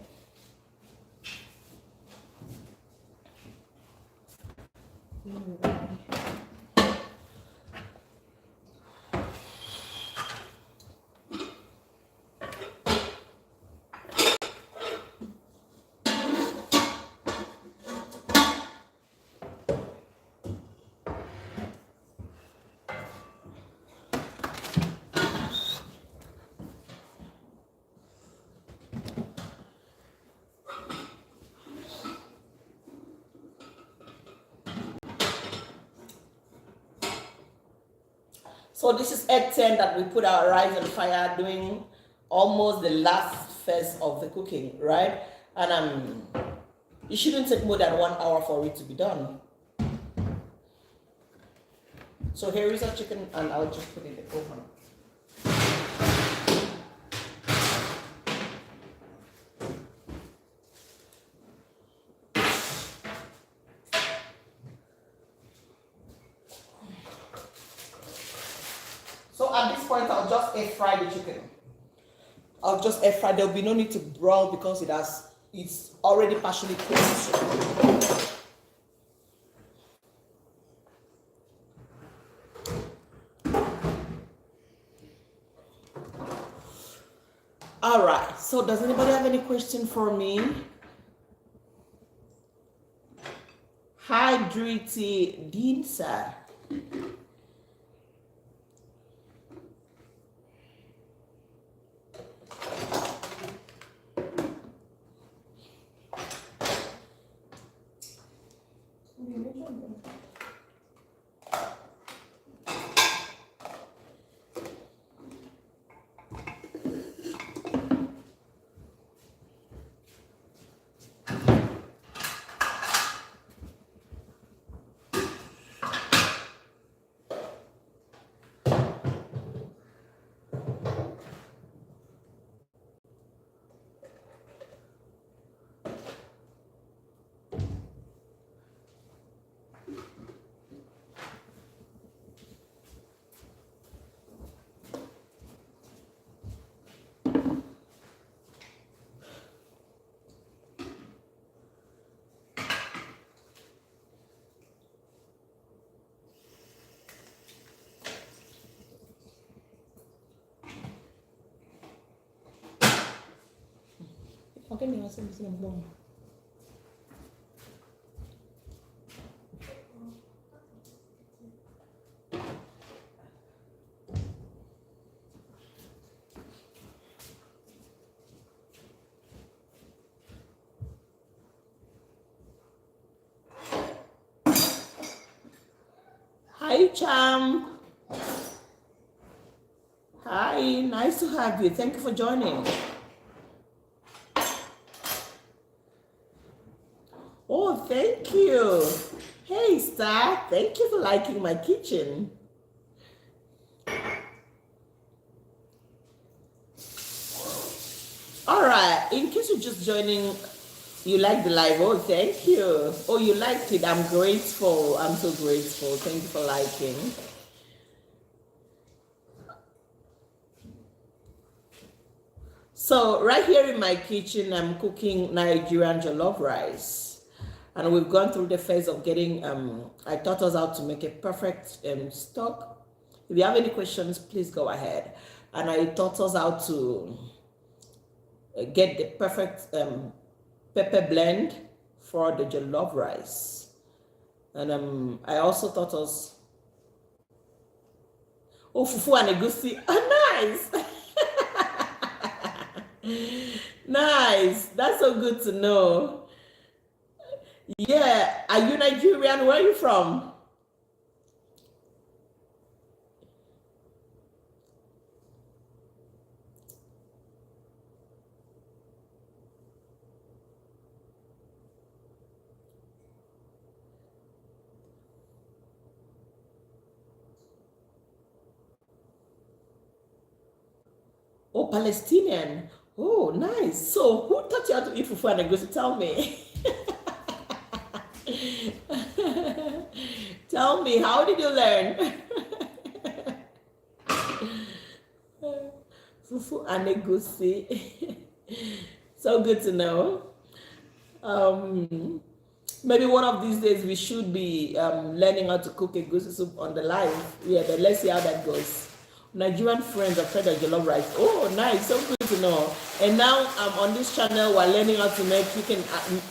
So this is egg 10 that we put our rice on fire doing almost the last phase of the cooking, right? And it shouldn't take more than 1 hour for it to be done. So here is our chicken, and I'll just put it in the oven. So at this point, I'll just air fry the chicken. I'll just air fry. There'll be no need to broil because it's already partially cooked. All right. So does anybody have any question for me? Hi, Driti Dinsa. Okay, nih masih bisa ngomong. Hi, Cham. Hi, nice to have you. Thank you for joining. Oh, thank you. Hey, Star. Thank you for liking my kitchen. All right. In case you're just joining, you like the live. Oh, thank you. Oh, you liked it. I'm grateful. I'm so grateful. Thank you for liking. So right here in my kitchen, I'm cooking Nigerian jollof rice. And we've gone through the phase of getting, I taught us how to make a perfect stock. If you have any questions, please go ahead. And I taught us how to get the perfect pepper blend for the jollof rice. And I also taught us, oh, fufu and egusi. Oh, nice. Nice. That's so good to know. Yeah, are you Nigerian? Where are you from? Oh, Palestinian. Oh, nice. So who taught you how to eat fufu and egusi? Tell me. Tell me, how did you learn? Fufu and egusi. So good to know. Maybe one of these days we should be learning how to cook egusi soup on the live. Yeah, but let's see how that goes. Nigerian friends have tried jollof rice. Oh, nice. So good to know. And now on this channel, we're learning how to make, you can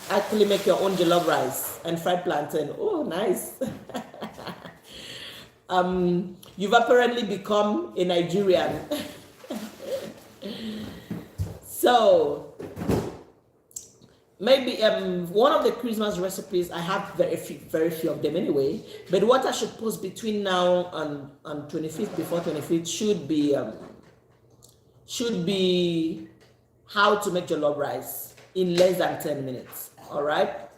actually make your own jollof rice and fried plantain. Oh, nice. You've apparently become a Nigerian. So maybe one of the Christmas recipes, I have very few of them anyway, but what I should post between now and 25th, before 25th, should be how to make jollof rice in less than 10 minutes. All right.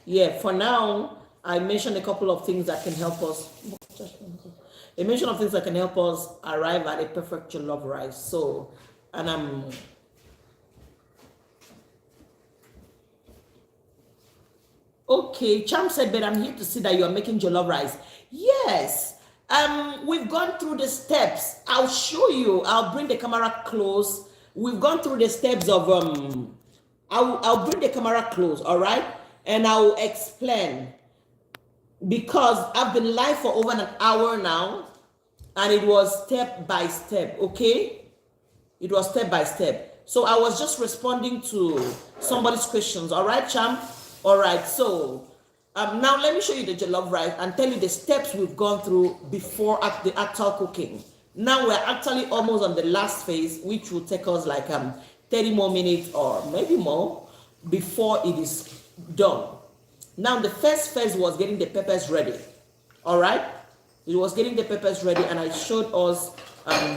Yeah, for now I mentioned a couple of things that can help us. A mention of things that can help us arrive at a perfect jollof rice. So, and okay, Cham said, but I'm here to see that you are making jollof rice. Yes. We've gone through the steps. I'll show you. I'll bring the camera close. We've gone through the steps of I'll bring the camera close, all right? And I'll explain because I've been live for over an hour now, and it was step by step, okay? It was step by step. So I was just responding to somebody's questions, all right, Cham? All right, so now let me show you the jollof rice and tell you the steps we've gone through before the actual cooking. Now we're actually almost on the last phase, which will take us like 30 more minutes or maybe more before it is done. Now the first phase was getting the peppers ready. All right, it was getting the peppers ready, and I showed us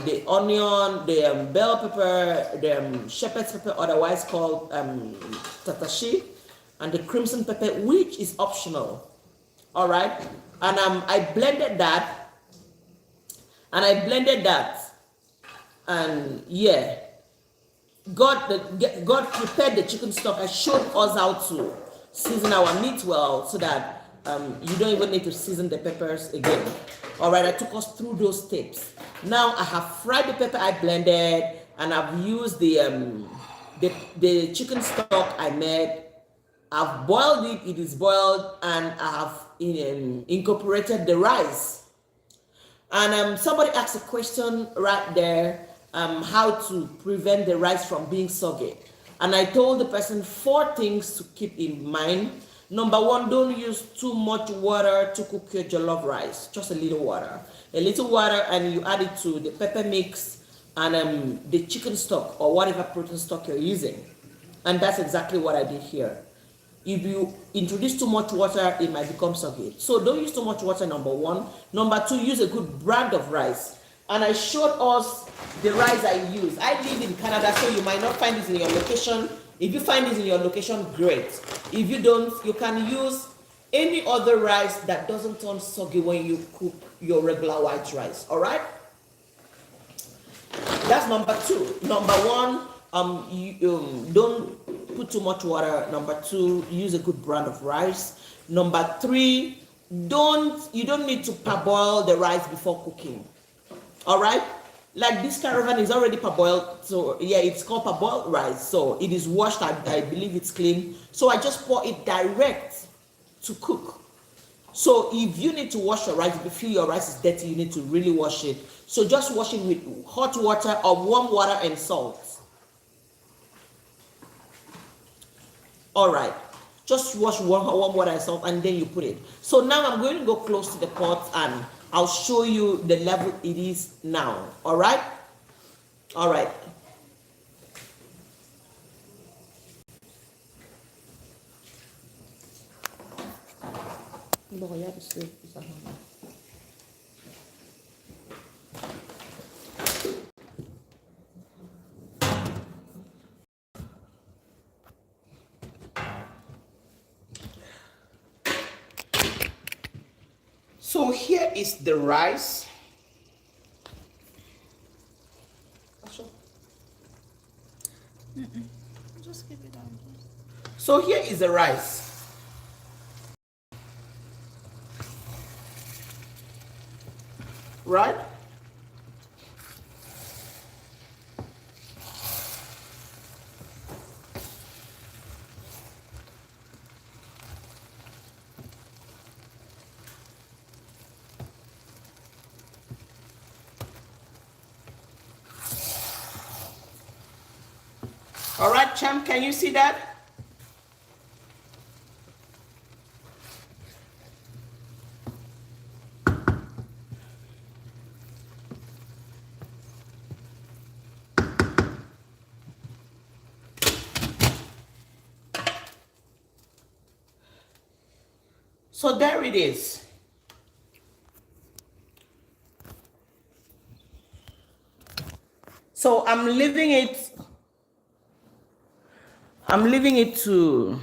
the onion, the bell pepper, the shepherd's pepper, otherwise called tatashi, and the crimson pepper, which is optional. All right, and I blended that, and yeah, God prepared the chicken stock. I showed us how to season our meat well so that you don't even need to season the peppers again. All right, I took us through those steps. Now I have fried the pepper I blended, and I've used the chicken stock I made. I've boiled it. It is boiled, and I have incorporated the rice. And somebody asked a question right there, how to prevent the rice from being soggy. And I told the person 4 things to keep in mind. Number 1, don't use too much water to cook your jollof rice. Just a little water. A little water, and you add it to the pepper mix and the chicken stock or whatever protein stock you're using. And that's exactly what I did here. If you introduce too much water, it might become soggy. So don't use too much water, number 1. Number 2, use a good brand of rice. And I showed us the rice I use. I live in Canada, so you might not find this in your location. If you find this in your location, great. If you don't, you can use any other rice that doesn't turn soggy when you cook your regular white rice. All right? That's number 2. Number 1, you don't put too much water. Number 2, use a good brand of rice. Number 3, you don't need to parboil the rice before cooking. All right, like this caravan is already parboiled, so yeah, it's called parboiled rice. So it is washed. I believe it's clean. So I just pour it direct to cook. So if you need to wash your rice, if you feel your rice is dirty, you need to really wash it. So just wash it with hot water or warm water and salt. All right, just wash warm water and salt, and then you put it. So now I'm going to go close to the pot, and I'll show you the level it is now. All right? All right. So here is the rice. Just keep it on. So here is the rice. Right? All right, Cham, can you see that? So there it is. So I'm leaving it to,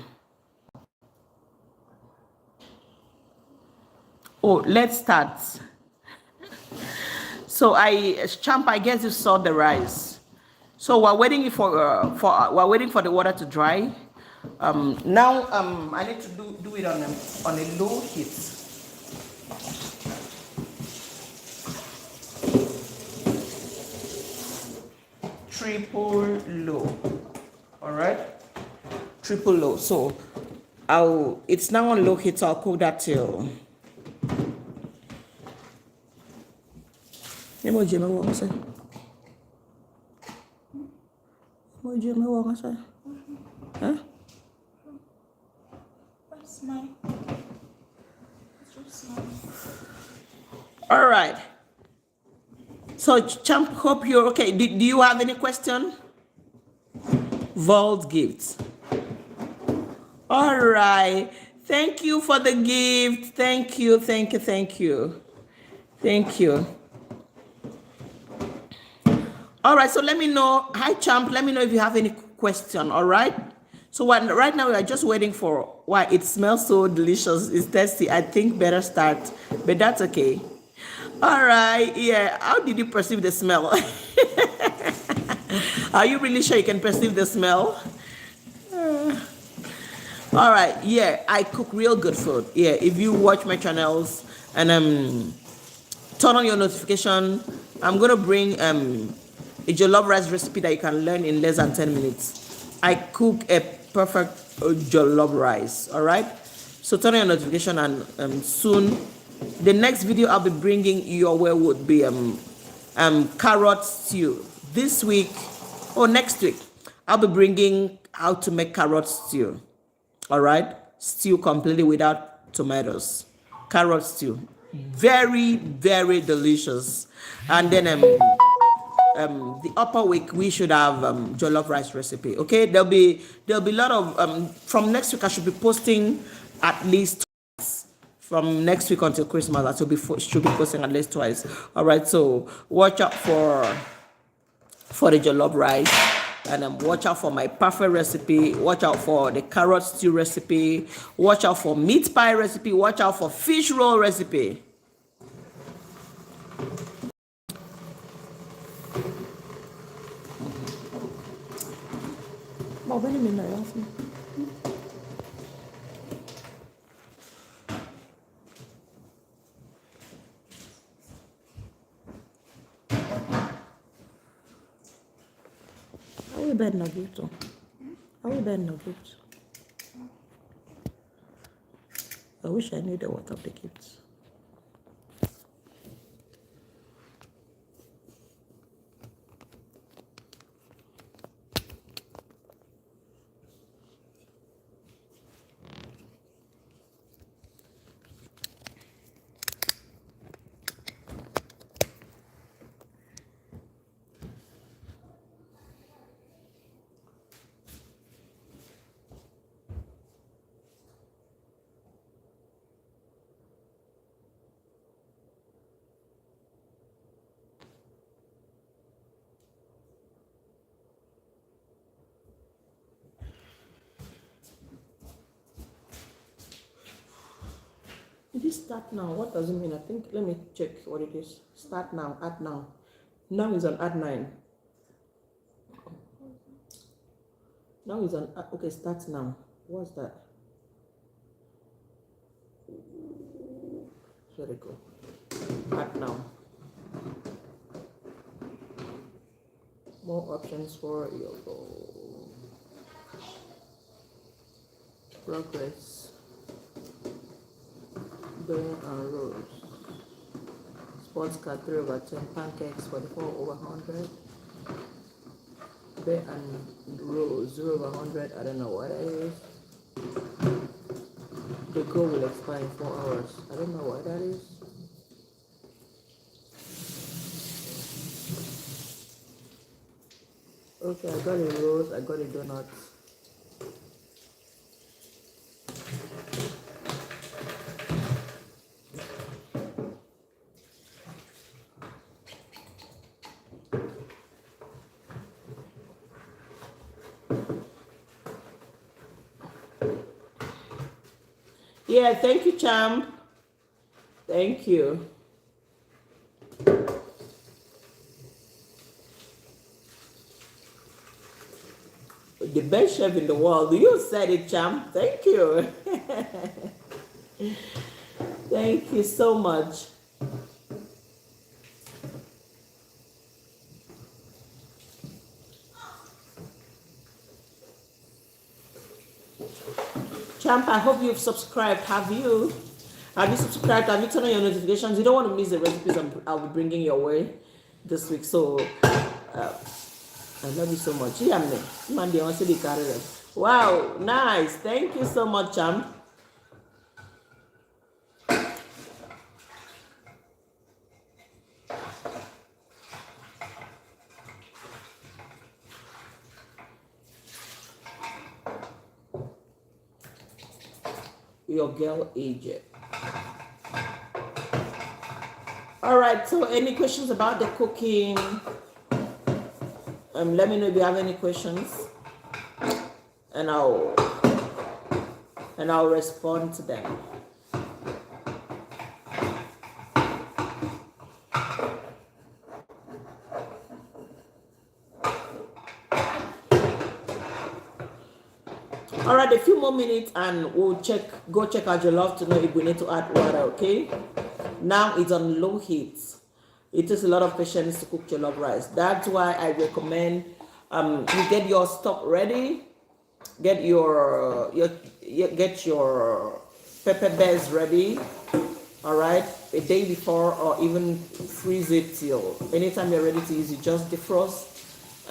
oh, let's start. So Champ, I guess you saw the rice. So we're waiting we're waiting for the water to dry. Now I need to do it on a low heat. Triple low. All right, triple low. So it's now on low heat. So I'll cook that till. Huh? All right. So Champ, hope you're okay. Do you have any question? Vault gifts. All right. Thank you for the gift. Thank you. Thank you. Thank you. Thank you. All right. So let me know. Hi, Champ. Let me know if you have any question. All right. So right now we are just waiting for why it smells so delicious. It's tasty. I think better start, but that's okay. All right. Yeah. How did you perceive the smell? Are you really sure you can perceive the smell? All right. Yeah, I cook real good food. Yeah, if you watch my channels and turn on your notification, I'm gonna bring a jollof rice recipe that you can learn in less than 10 minutes. I cook a perfect jollof rice. All right. So turn on your notification and soon, the next video I'll be bringing your way would be carrot stew. This week or next week, I'll be bringing how to make carrot stew. All right, stew completely without tomatoes. Carrot stew, very very delicious. And then the upper week we should have jollof rice recipe. Okay, there'll be a lot of from next week I should be posting at least twice. From next week until Christmas, I should be posting at least twice. All right, so watch out for the jollof rice. And watch out for my perfect recipe. Watch out for the carrot stew recipe. Watch out for meat pie recipe. Watch out for fish roll recipe. How we bed nuggets? How we bed nuggets? I wish I knew the water of the kids. Did it start now? What does it mean? I think, let me check what it is. Start now, add now. Now is on add 9. Now is on, okay, start now. What's that? Very good. Add now. More options for your goal. Progress. Bear and rolls. Sports car 3/10. Pancakes 44/100. Bear and rolls 0/100. I don't know what that is. The goal will expire in 4 hours. I don't know what that is. Okay, I got a rose. I got a donut. Yeah, thank you, champ. Thank you. best chef in the world. You said it, champ. Thank you. Thank you so much. Champ, I hope you've subscribed. Have you? Have you subscribed? Have you turned on your notifications? You don't want to miss the recipes I'll be bringing your way this week. So, I love you so much. Wow, nice. Thank you so much, champ. Your girl AJ. All right, so any questions about the cooking? Let me know if you have any questions, and I'll respond to them. All right, a few more minutes and we'll go check out jollof to know if we need to add water, okay? Now it's on low heat. It takes a lot of patience to cook jollof rice. That's why I recommend you get your stock ready, get your pepper bears ready, all right, a day before, or even freeze it till anytime you're ready to use it. Just defrost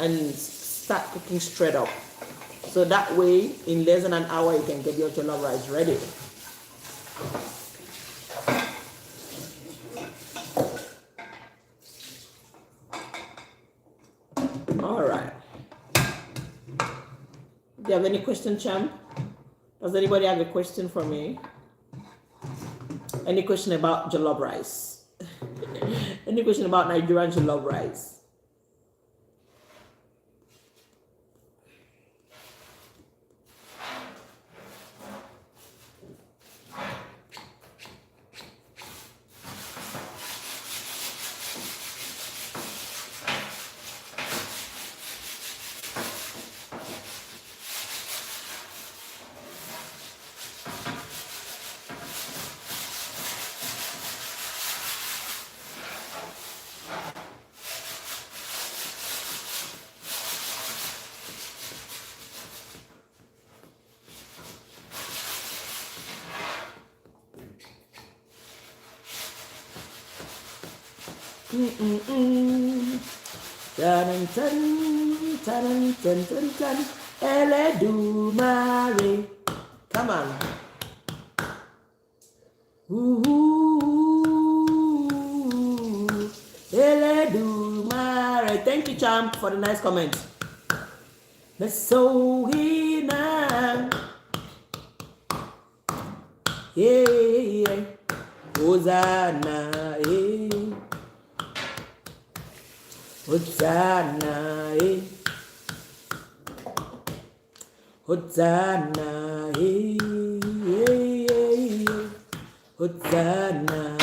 and start cooking straight up. So that way, in less than an hour, you can get your jollof rice ready. All right. Do you have any question, champ? Does anybody have a question for me? Any question about jollof rice? Any question about Nigerian jollof rice? Eledumare. Come on. Eledumare. Thank you, champ, for the nice comment. Let's so now. Yeah. Hosanna. Hosanna, Hosanna, Hosanna,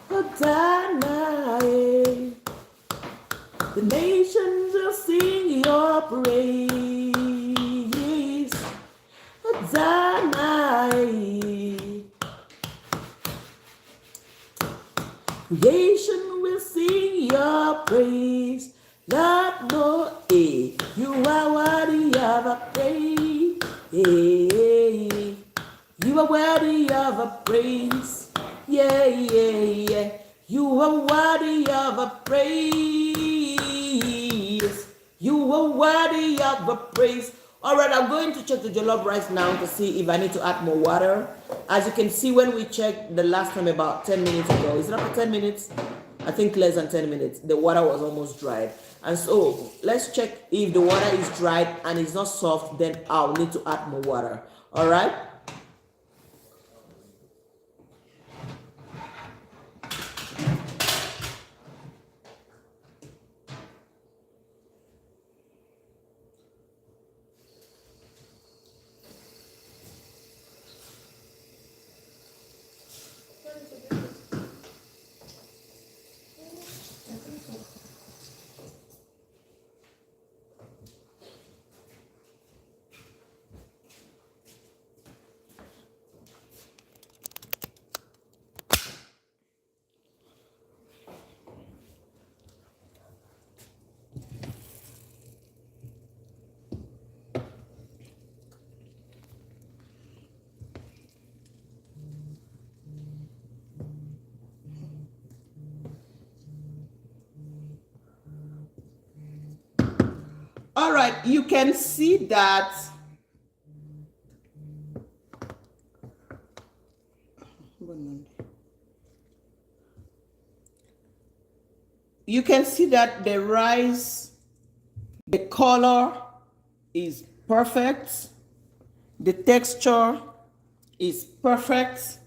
Hosanna. The nations will sing your praise. Hosanna. Creation will sing your praise. God know, you are worthy of a praise. You are worthy of a praise. Yeah. You are worthy of a praise. You are worthy of a praise. All right, I'm going to check the jollof rice now to see if I need to add more water. As you can see, when we checked the last time about 10 minutes ago, is it up to 10 minutes? I think less than 10 minutes. The water was almost dried. And so let's check if the water is dried and it's not soft, then I'll need to add more water. All right. All right, you can see that. You can see that the rice, the color is perfect. The texture is perfect.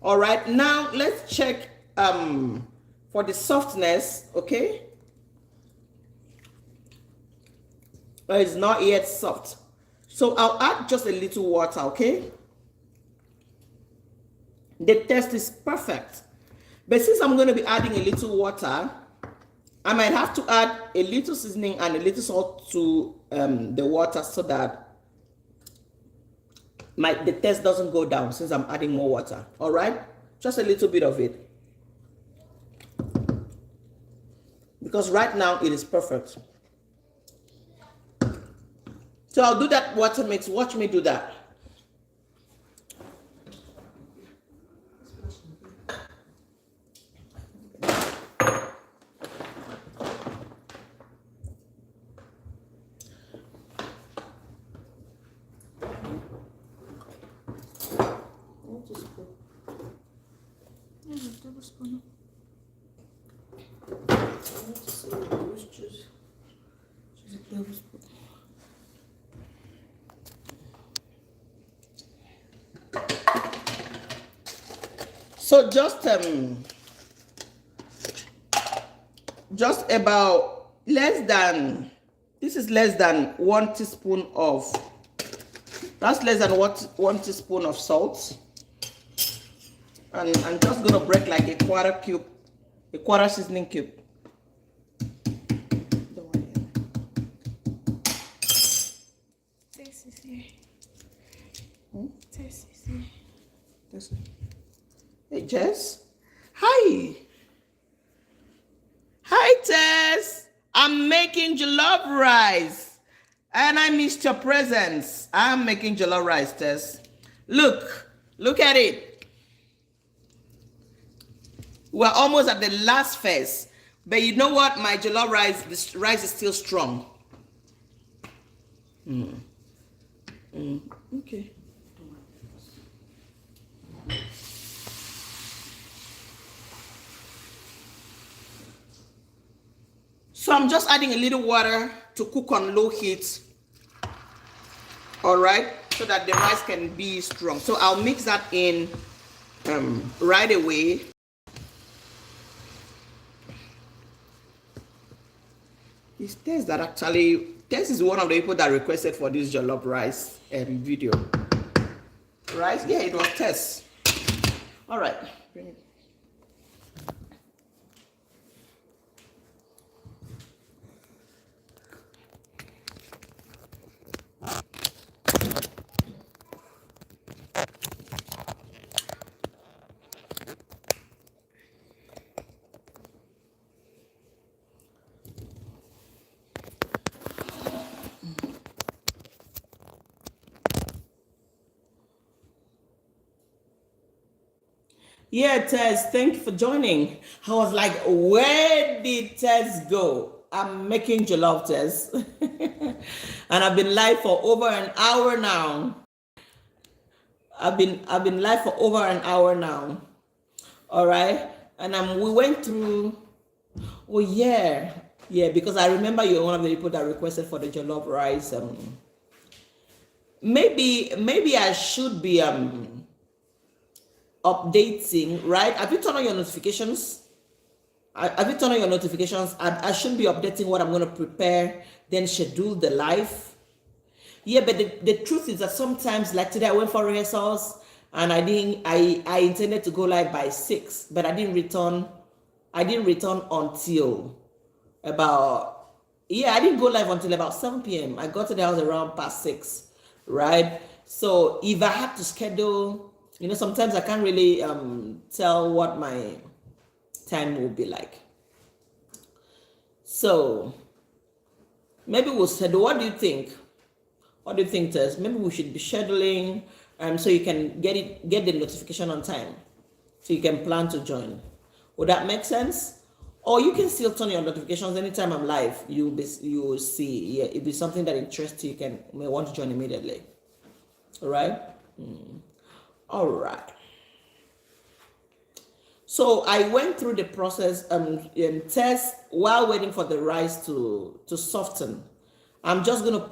All right, now let's check for the softness, okay? It's not yet soft. So I'll add just a little water, okay? The taste is perfect. But since I'm going to be adding a little water, I might have to add a little seasoning and a little salt to the water so that the taste doesn't go down since I'm adding more water. All right? Just a little bit of it. Because right now it is perfect. So I'll do that water mix. Watch me do that. So just about less than 1 teaspoon of, that's less than 1 teaspoon of salt. And I'm just gonna break like a quarter seasoning cube. Tess is here. Tess is here. Hey, Jess. Hi. Hi, Tess. I'm making jollof rice. And I missed your presence. I'm making jollof rice, Tess. Look at it. We're almost at the last phase. But you know what? My jollof rice, this rice is still strong. Okay. So I'm just adding a little water to cook on low heat. All right, so that the rice can be strong. So I'll mix that in right away. It's Tess that actually, Tess is one of the people that requested for this jollof rice video. Rice? Yeah, it was Tess. All right, bring it. Yeah, Tess, thank you for joining. I was like, where did Tess go? I'm making jollof, Tess. And I've been live for over an hour now. I've been live for over an hour now. All right. And we went through, oh yeah, because I remember you're one of the people that requested for the jollof rice. Maybe I should be updating, right? Have you turned on your notifications? Have you turned on your notifications? I should be updating what I'm going to prepare, then schedule the live. Yeah, but the truth is that sometimes, like today, I went for rehearsals and I intended to go live by 6, but I didn't return until about, I didn't go live until about 7 p.m. I got to the house around past 6, right? So if I had to schedule, sometimes I can't really tell what my time will be like. So maybe we'll schedule. What do you think? What do you think, Tess? Maybe we should be scheduling so you can get the notification on time, so you can plan to join. Would that make sense? Or you can still turn your notifications anytime I'm live. You will see. Yeah, if it's something that interests you, may want to join immediately. All right. All right. So I went through the process test while waiting for the rice to soften. I'm just gonna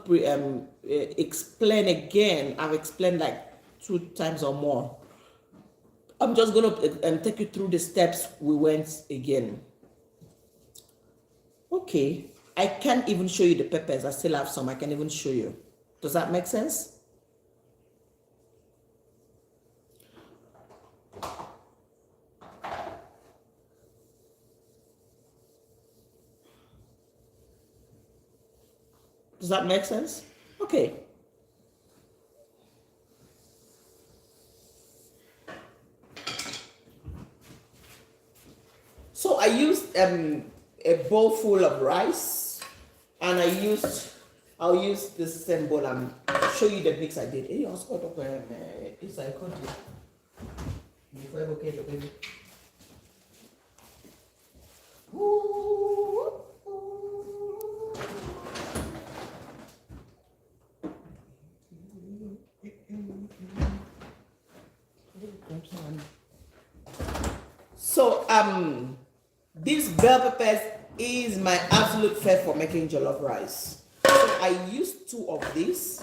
explain again. I've explained like 2 times or more. I'm just gonna take you through the steps we went again. Okay, I can't even show you the peppers. I still have some. I can even show you. Does that make sense? Does that make sense? Okay. So I used a bowl full of rice, and I'll use this same bowl and show you the mix I did. Hey, I was caught up it's I caught you. Before I okay, baby. So this bell peppers is my absolute favorite for making jollof rice. So I used 2 of these,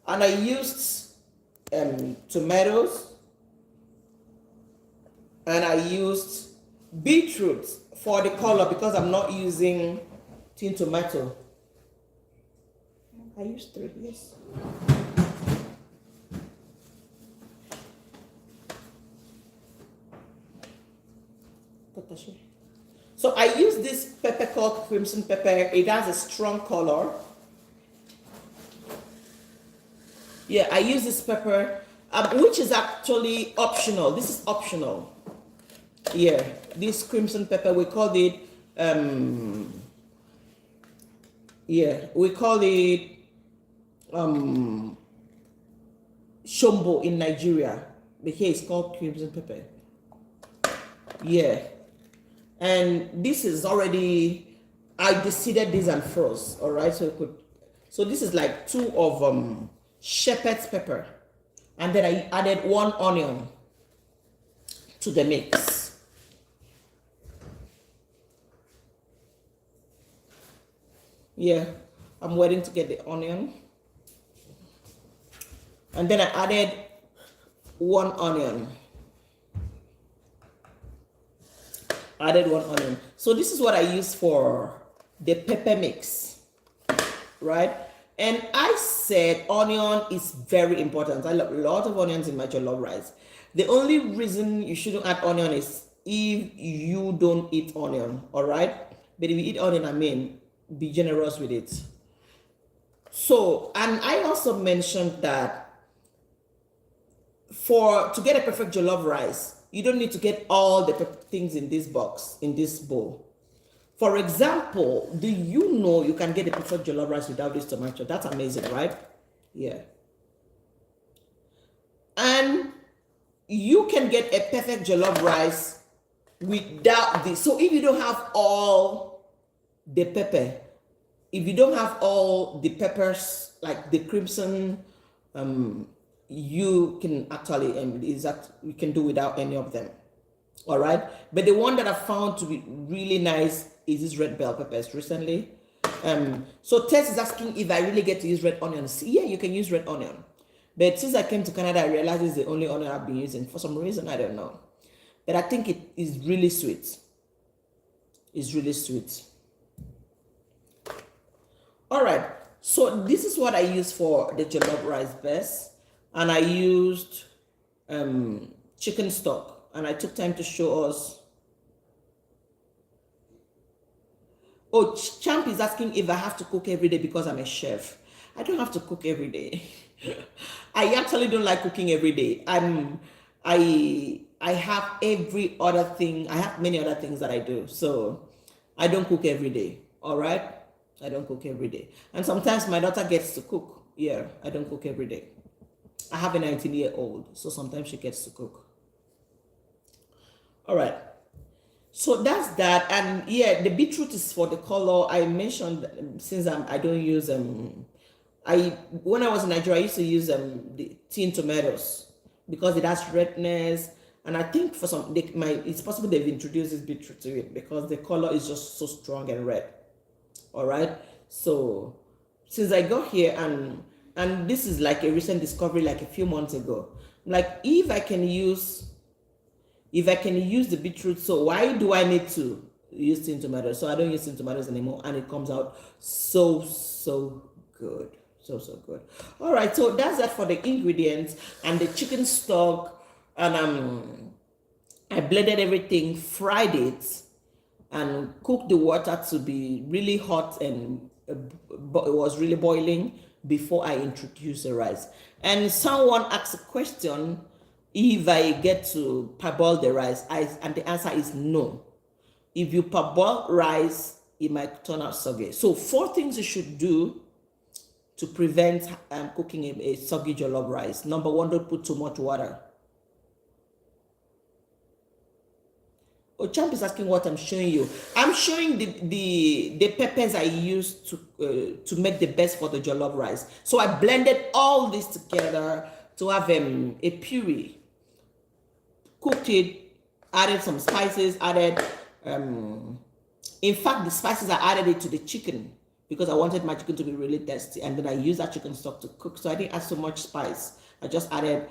and I used tomatoes, and I used beetroot for the color because I'm not using tin tomato. I used 3, yes. So I use this pepper called crimson pepper. It has a strong color. Yeah, I use this pepper, which is actually optional. This is optional. Yeah, this crimson pepper, we call it, shombo in Nigeria. But here it's called crimson pepper. Yeah. And this is already, I deseeded this and froze, all right? So this is like 2 of shepherd's pepper. And then I added 1 onion to the mix. Yeah, I'm waiting to get the onion. And then I added 1 onion. Added 1 onion. So this is what I use for the pepper mix, right? And I said onion is very important. I love a lot of onions in my jollof rice. The only reason you shouldn't add onion is if you don't eat onion, all right? But if you eat onion, be generous with it. So, and I also mentioned that to get a perfect jollof rice, you don't need to get all the things in this box, in this bowl. For example, do you know you can get a perfect jollof rice without this tomato? That's amazing, right? Yeah. And you can get a perfect jollof rice without this. So if you don't have all the pepper, if you don't have all the peppers, like the crimson, you can actually you can do without any of them. All right, but the one that I found to be really nice is this red bell peppers recently. So Tess is asking if I really get to use red onions. Yeah, you can use red onion, but since I came to Canada, I realized it's the only onion I've been using for some reason. I don't know, but I think it is really sweet. It's really sweet. All right, so this is what I use for the jollof rice best. And I used chicken stock, and I took time to show us. Oh, Champ is asking if I have to cook every day because I'm a chef. I don't have to cook every day. I actually don't like cooking every day. I have every other thing. I have many other things that I do, so I don't cook every day. All right, I don't cook every day, and sometimes my daughter gets to cook. Yeah, I don't cook every day. I have a 19-year-old, so sometimes she gets to cook. All right. So that's that. And yeah, the beetroot is for the color. I mentioned since I don't use I when I was in Nigeria I used to use the tin tomatoes because it has redness, and I think for some it's possible they've introduced this beetroot to it because the color is just so strong and red. All right. So since I got here, and this is like a recent discovery, like a few months ago, like if I can use the beetroot, so why do I need to use tin tomatoes? So I don't use tin tomatoes anymore, and it comes out so good, so good. All right, so that's that for the ingredients and the chicken stock, and I blended everything, fried it, and cooked the water to be really hot, and it was really boiling before I introduced the rice. And someone asked a question if I get to parboil the rice, and the answer is no. If you parboil rice, it might turn out soggy. So 4 things you should do to prevent cooking a soggy jollof rice. Number 1, don't put too much water. Oh, Champ is asking what I'm showing you. I'm showing the peppers I used to make the best for the jollof rice. So I blended all this together to have a puree. Cooked it, added some spices, added in fact the spices I added it to the chicken because I wanted my chicken to be really tasty, and then I used that chicken stock to cook. So I didn't add so much spice. I just added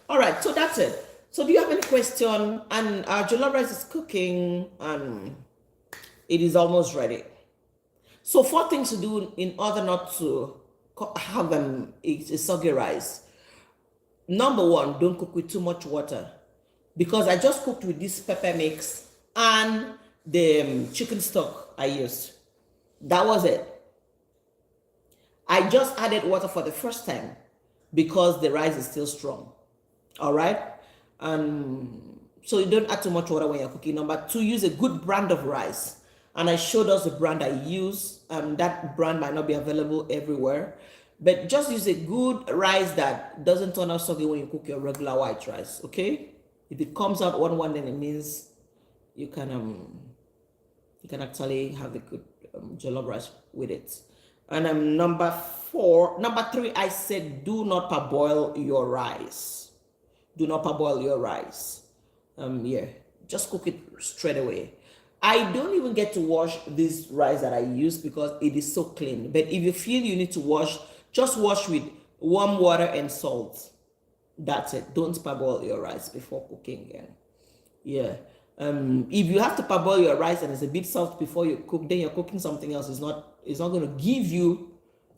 all right, so that's it. So do you have any question? And our jollof rice is cooking and it is almost ready. So 4 things to do in order not to have a soggy rice. Number 1, don't cook with too much water, because I just cooked with this pepper mix and the chicken stock I used. That was it. I just added water for the first time because the rice is still strong. All right. So you don't add too much water when you're cooking. Number 2, use a good brand of rice. And I showed us the brand I use. That brand might not be available everywhere, but just use a good rice that doesn't turn out soggy when you cook your regular white rice. Okay. If it comes out one, then it means you can actually have a good jollof rice with it. And number 3, I said do not parboil your rice. Do not parboil your rice. Yeah, just cook it straight away. I don't even get to wash this rice that I use because it is so clean. But if you feel you need to wash, just wash with warm water and salt. That's it. Don't parboil your rice before cooking. Yeah. If you have to parboil your rice and it's a bit soft before you cook, then you're cooking something else. It's not going to give you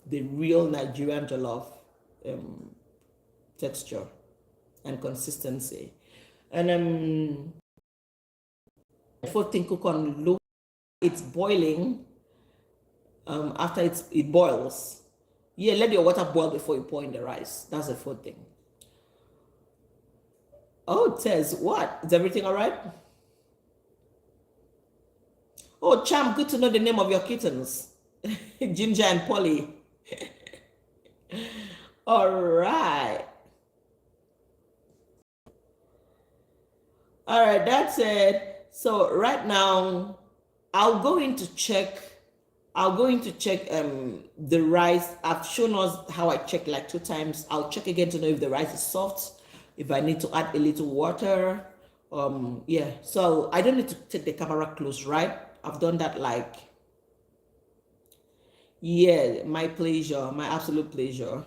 the real Nigerian jollof texture and consistency. And 4th thing, cook on low. It's boiling. After it boils, yeah, let your water boil before you pour in the rice. That's the 4th thing. Oh, Tez, what? Is everything all right? Oh, Cham, good to know the name of your kittens. Ginger and Polly. All right. All right, that's it. So right now, I'll go in to check the rice. I've shown us how I check like 2 times. I'll check again to know if the rice is soft, if I need to add a little water. Yeah, so I don't need to take the camera close, right? I've done that like, yeah, my pleasure, my absolute pleasure.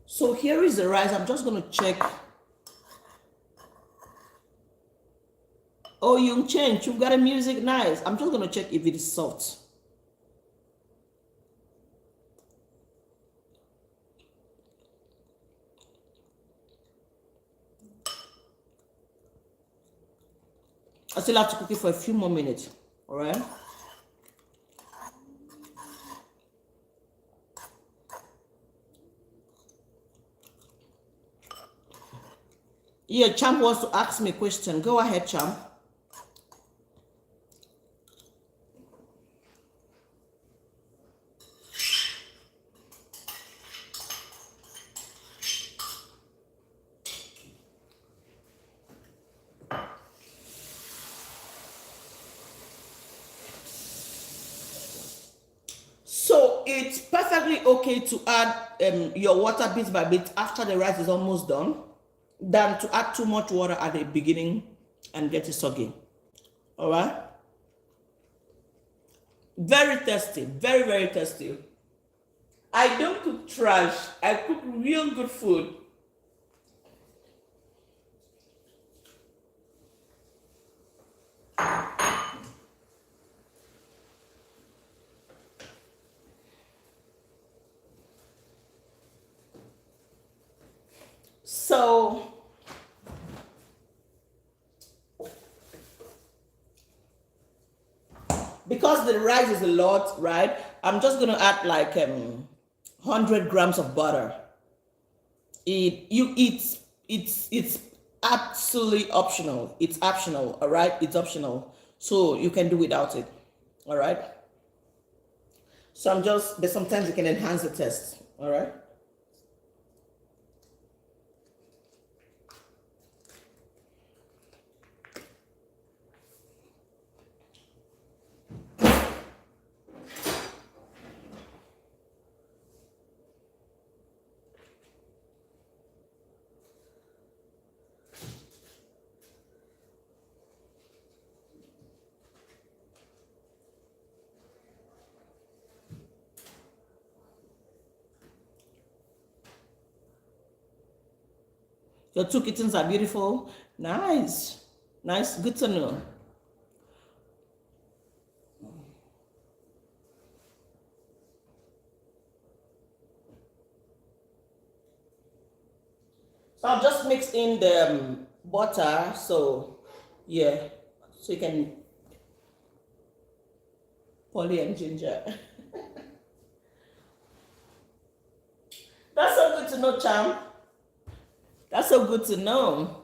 So here is the rice. I'm just going to check. Oh, Yung Chen, you've got a music nice. I'm just going to check if it is soft. I still have to cook it for a few more minutes. All right. Yeah, Champ wants to ask me a question. Go ahead, Champ. So it's perfectly okay to add your water bit by bit after the rice is almost done, than to add too much water at the beginning and get it soggy. All right. Very tasty. Very, very tasty. I don't cook trash. I cook real good food. So because the rice is a lot, right? I'm just gonna add like 100 grams of butter. It's absolutely optional. It's optional, all right? It's optional. So you can do without it. All right. So but sometimes you can enhance the taste. All right. Your two kittens are beautiful. Nice. Nice. Good to know. So I'll just mix in the butter. So, yeah. So you can Polly and ginger. That's so good to know, Cham. That's so good to know.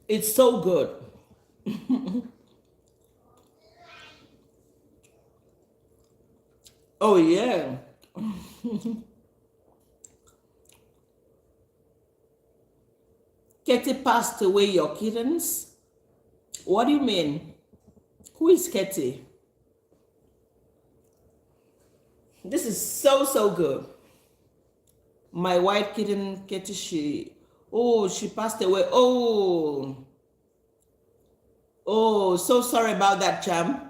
It's so good. Oh, yeah. Katie passed away your kittens? What do you mean? Who is Katie? This is so, so good. My white kitten, Katie, she passed away. Oh, so sorry about that, Cham.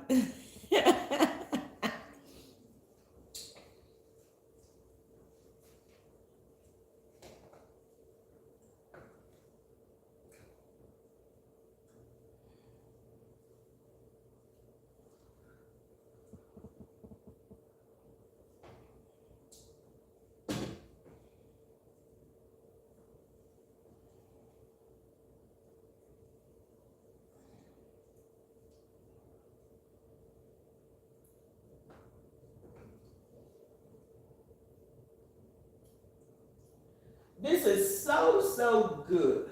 This is so good.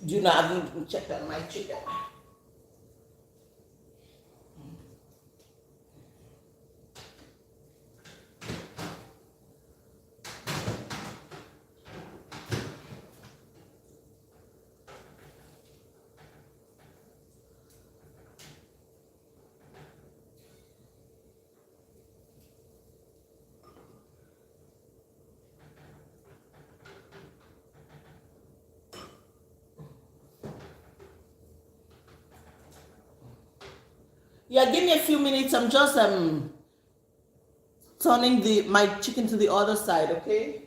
Do not even check on my chicken. Yeah, give me a few minutes. I'm just turning the my chicken to the other side, okay?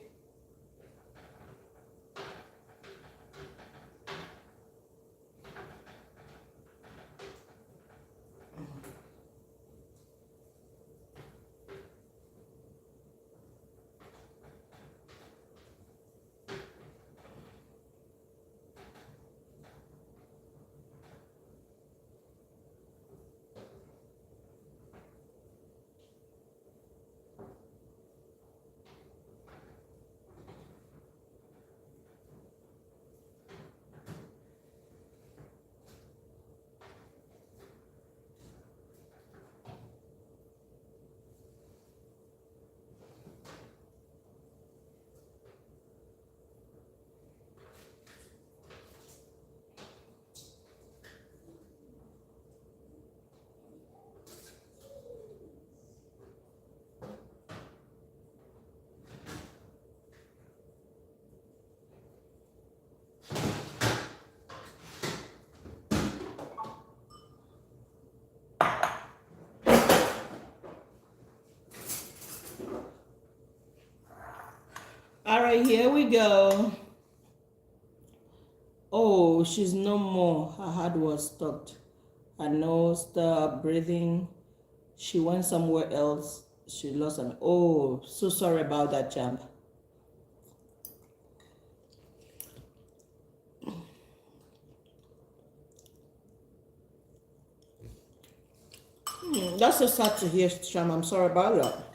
All right, here we go. Oh, she's no more. Her heart was stopped. Her nose stopped breathing. She went somewhere else. She lost an. Oh, so sorry about that, champ. That's so sad to hear, champ. I'm sorry about that.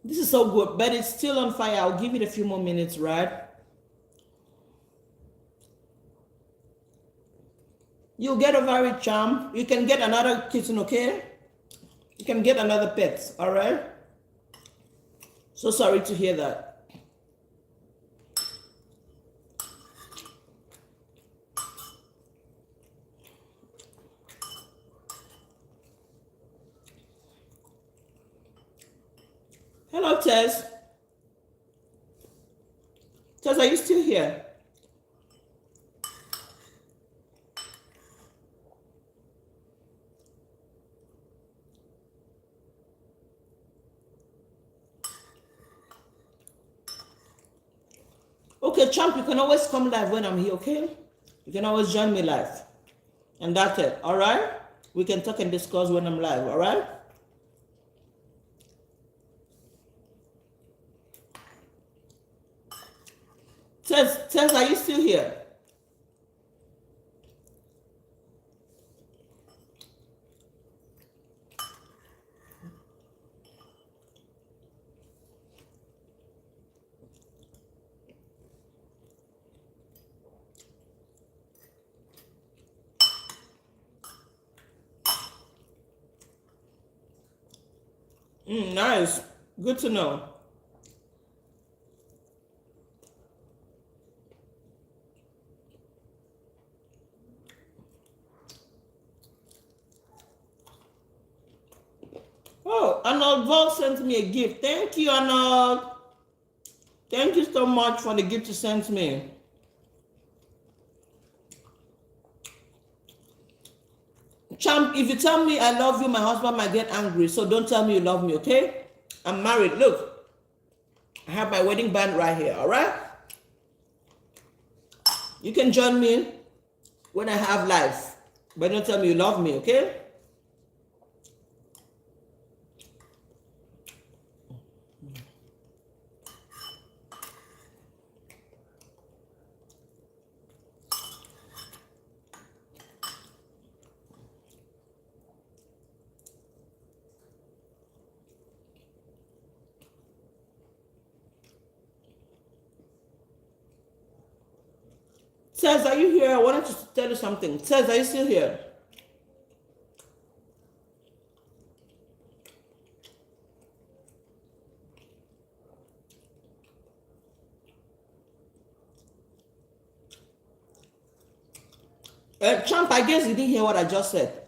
This is so good, but it's still on fire. I'll give it a few more minutes, right? You'll get over it, champ. You can get another kitten, okay? You can get another pet, all right? So sorry to hear that. Hello, Tess. Tess, are you still here? Okay, champ, you can always come live when I'm here, okay? You can always join me live. And that's it, all right? We can talk and discuss when I'm live, all right? Tess, are you still here? Nice. Good to know. Oh, Arnold Vol sent me a gift. Thank you, Arnold. Thank you so much for the gift you sent me. Champ, if you tell me I love you, my husband might get angry. So don't tell me you love me, okay? I'm married. Look, I have my wedding band right here, all right? You can join me when I have life. But don't tell me you love me, okay? Tess, are you here? I wanted to tell you something. Tess, are you still here? Champ, I guess you didn't hear what I just said.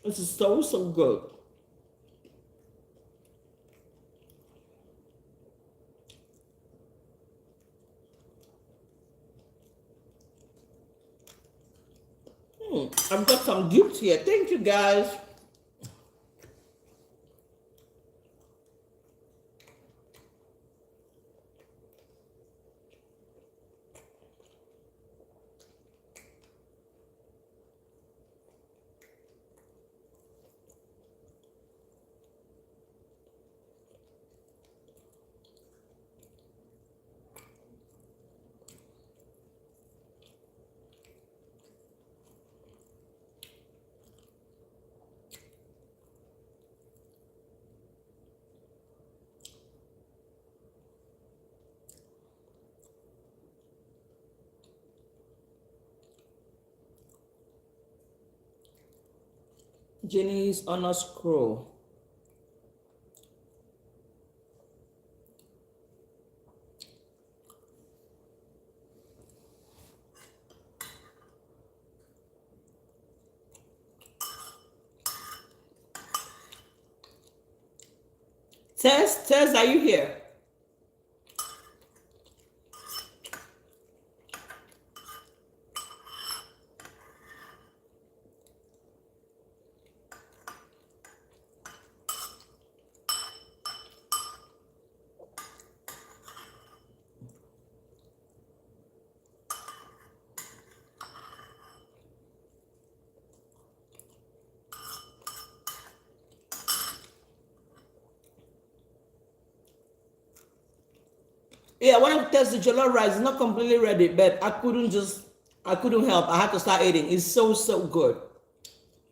This is so, so good. I've got some gifts here. Thank you, guys. Jenny's on a scroll. Tess, are you here? Yeah, I wanted to test the jollof rice. It's not completely ready, but I couldn't help. I had to start eating. It's so, so good.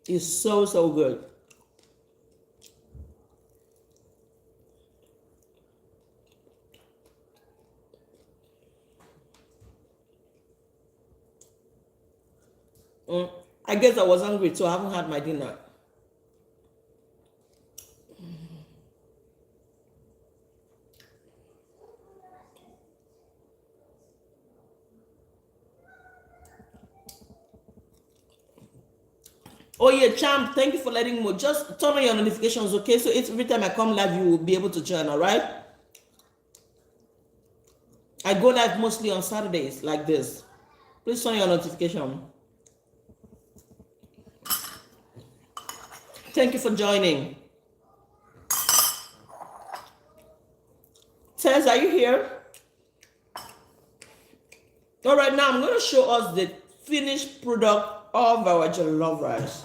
It's so, so good. I guess I was hungry, so I haven't had my dinner. Oh yeah, champ, thank you for letting me know. Just turn on your notifications, okay? So it's every time I come live, you will be able to join, all right? I go live mostly on Saturdays like this. Please turn on your notification. Thank you for joining. Tess, are you here? All right, now I'm going to show us the finished product of our jollof rice.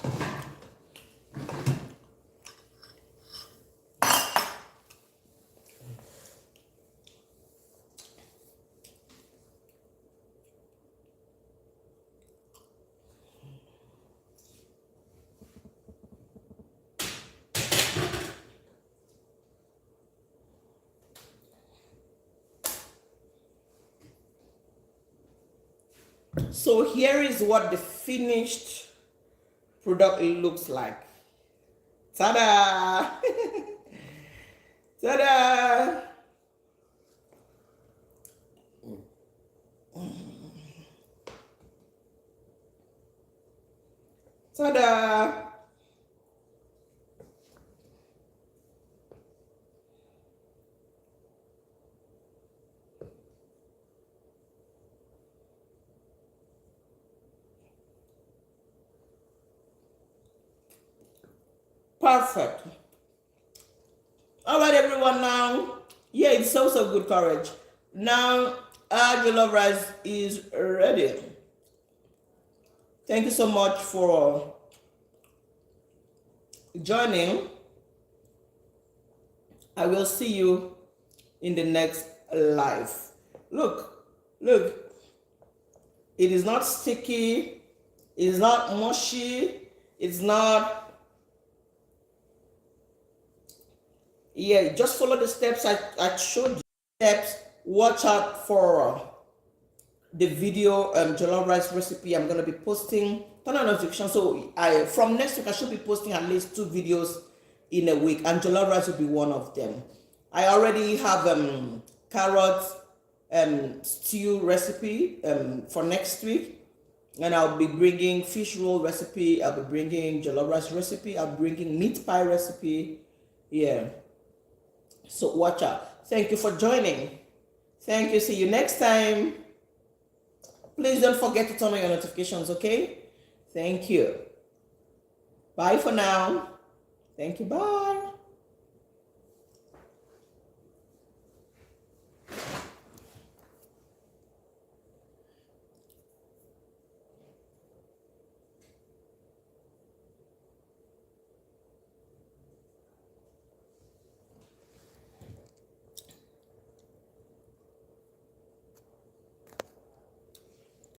So here is what the finished product looks like. Ta-da! Ta-da! Ta-da! Perfect. All right, everyone. Now, yeah, it's so good, courage. Now, our jollof rice is ready. Thank you so much for joining. I will see you in the next live. Look, look, it is not sticky, it's not mushy, it's not, yeah, just follow the steps I showed you. Steps, watch out for the video jollof rice recipe I'm going to be posting. Turn on notification, so I from next week I should be posting at least 2 videos in a week, and jollof rice will be one of them. I already have carrot stew recipe for next week, and I'll be bringing fish roll recipe, I'll be bringing jollof rice recipe, I'll be bringing meat pie recipe. Yeah, so watch out. Thank you for joining. Thank you. See you next time. Please don't forget to turn on your notifications, okay? Thank you. Bye for now. Thank you. Bye.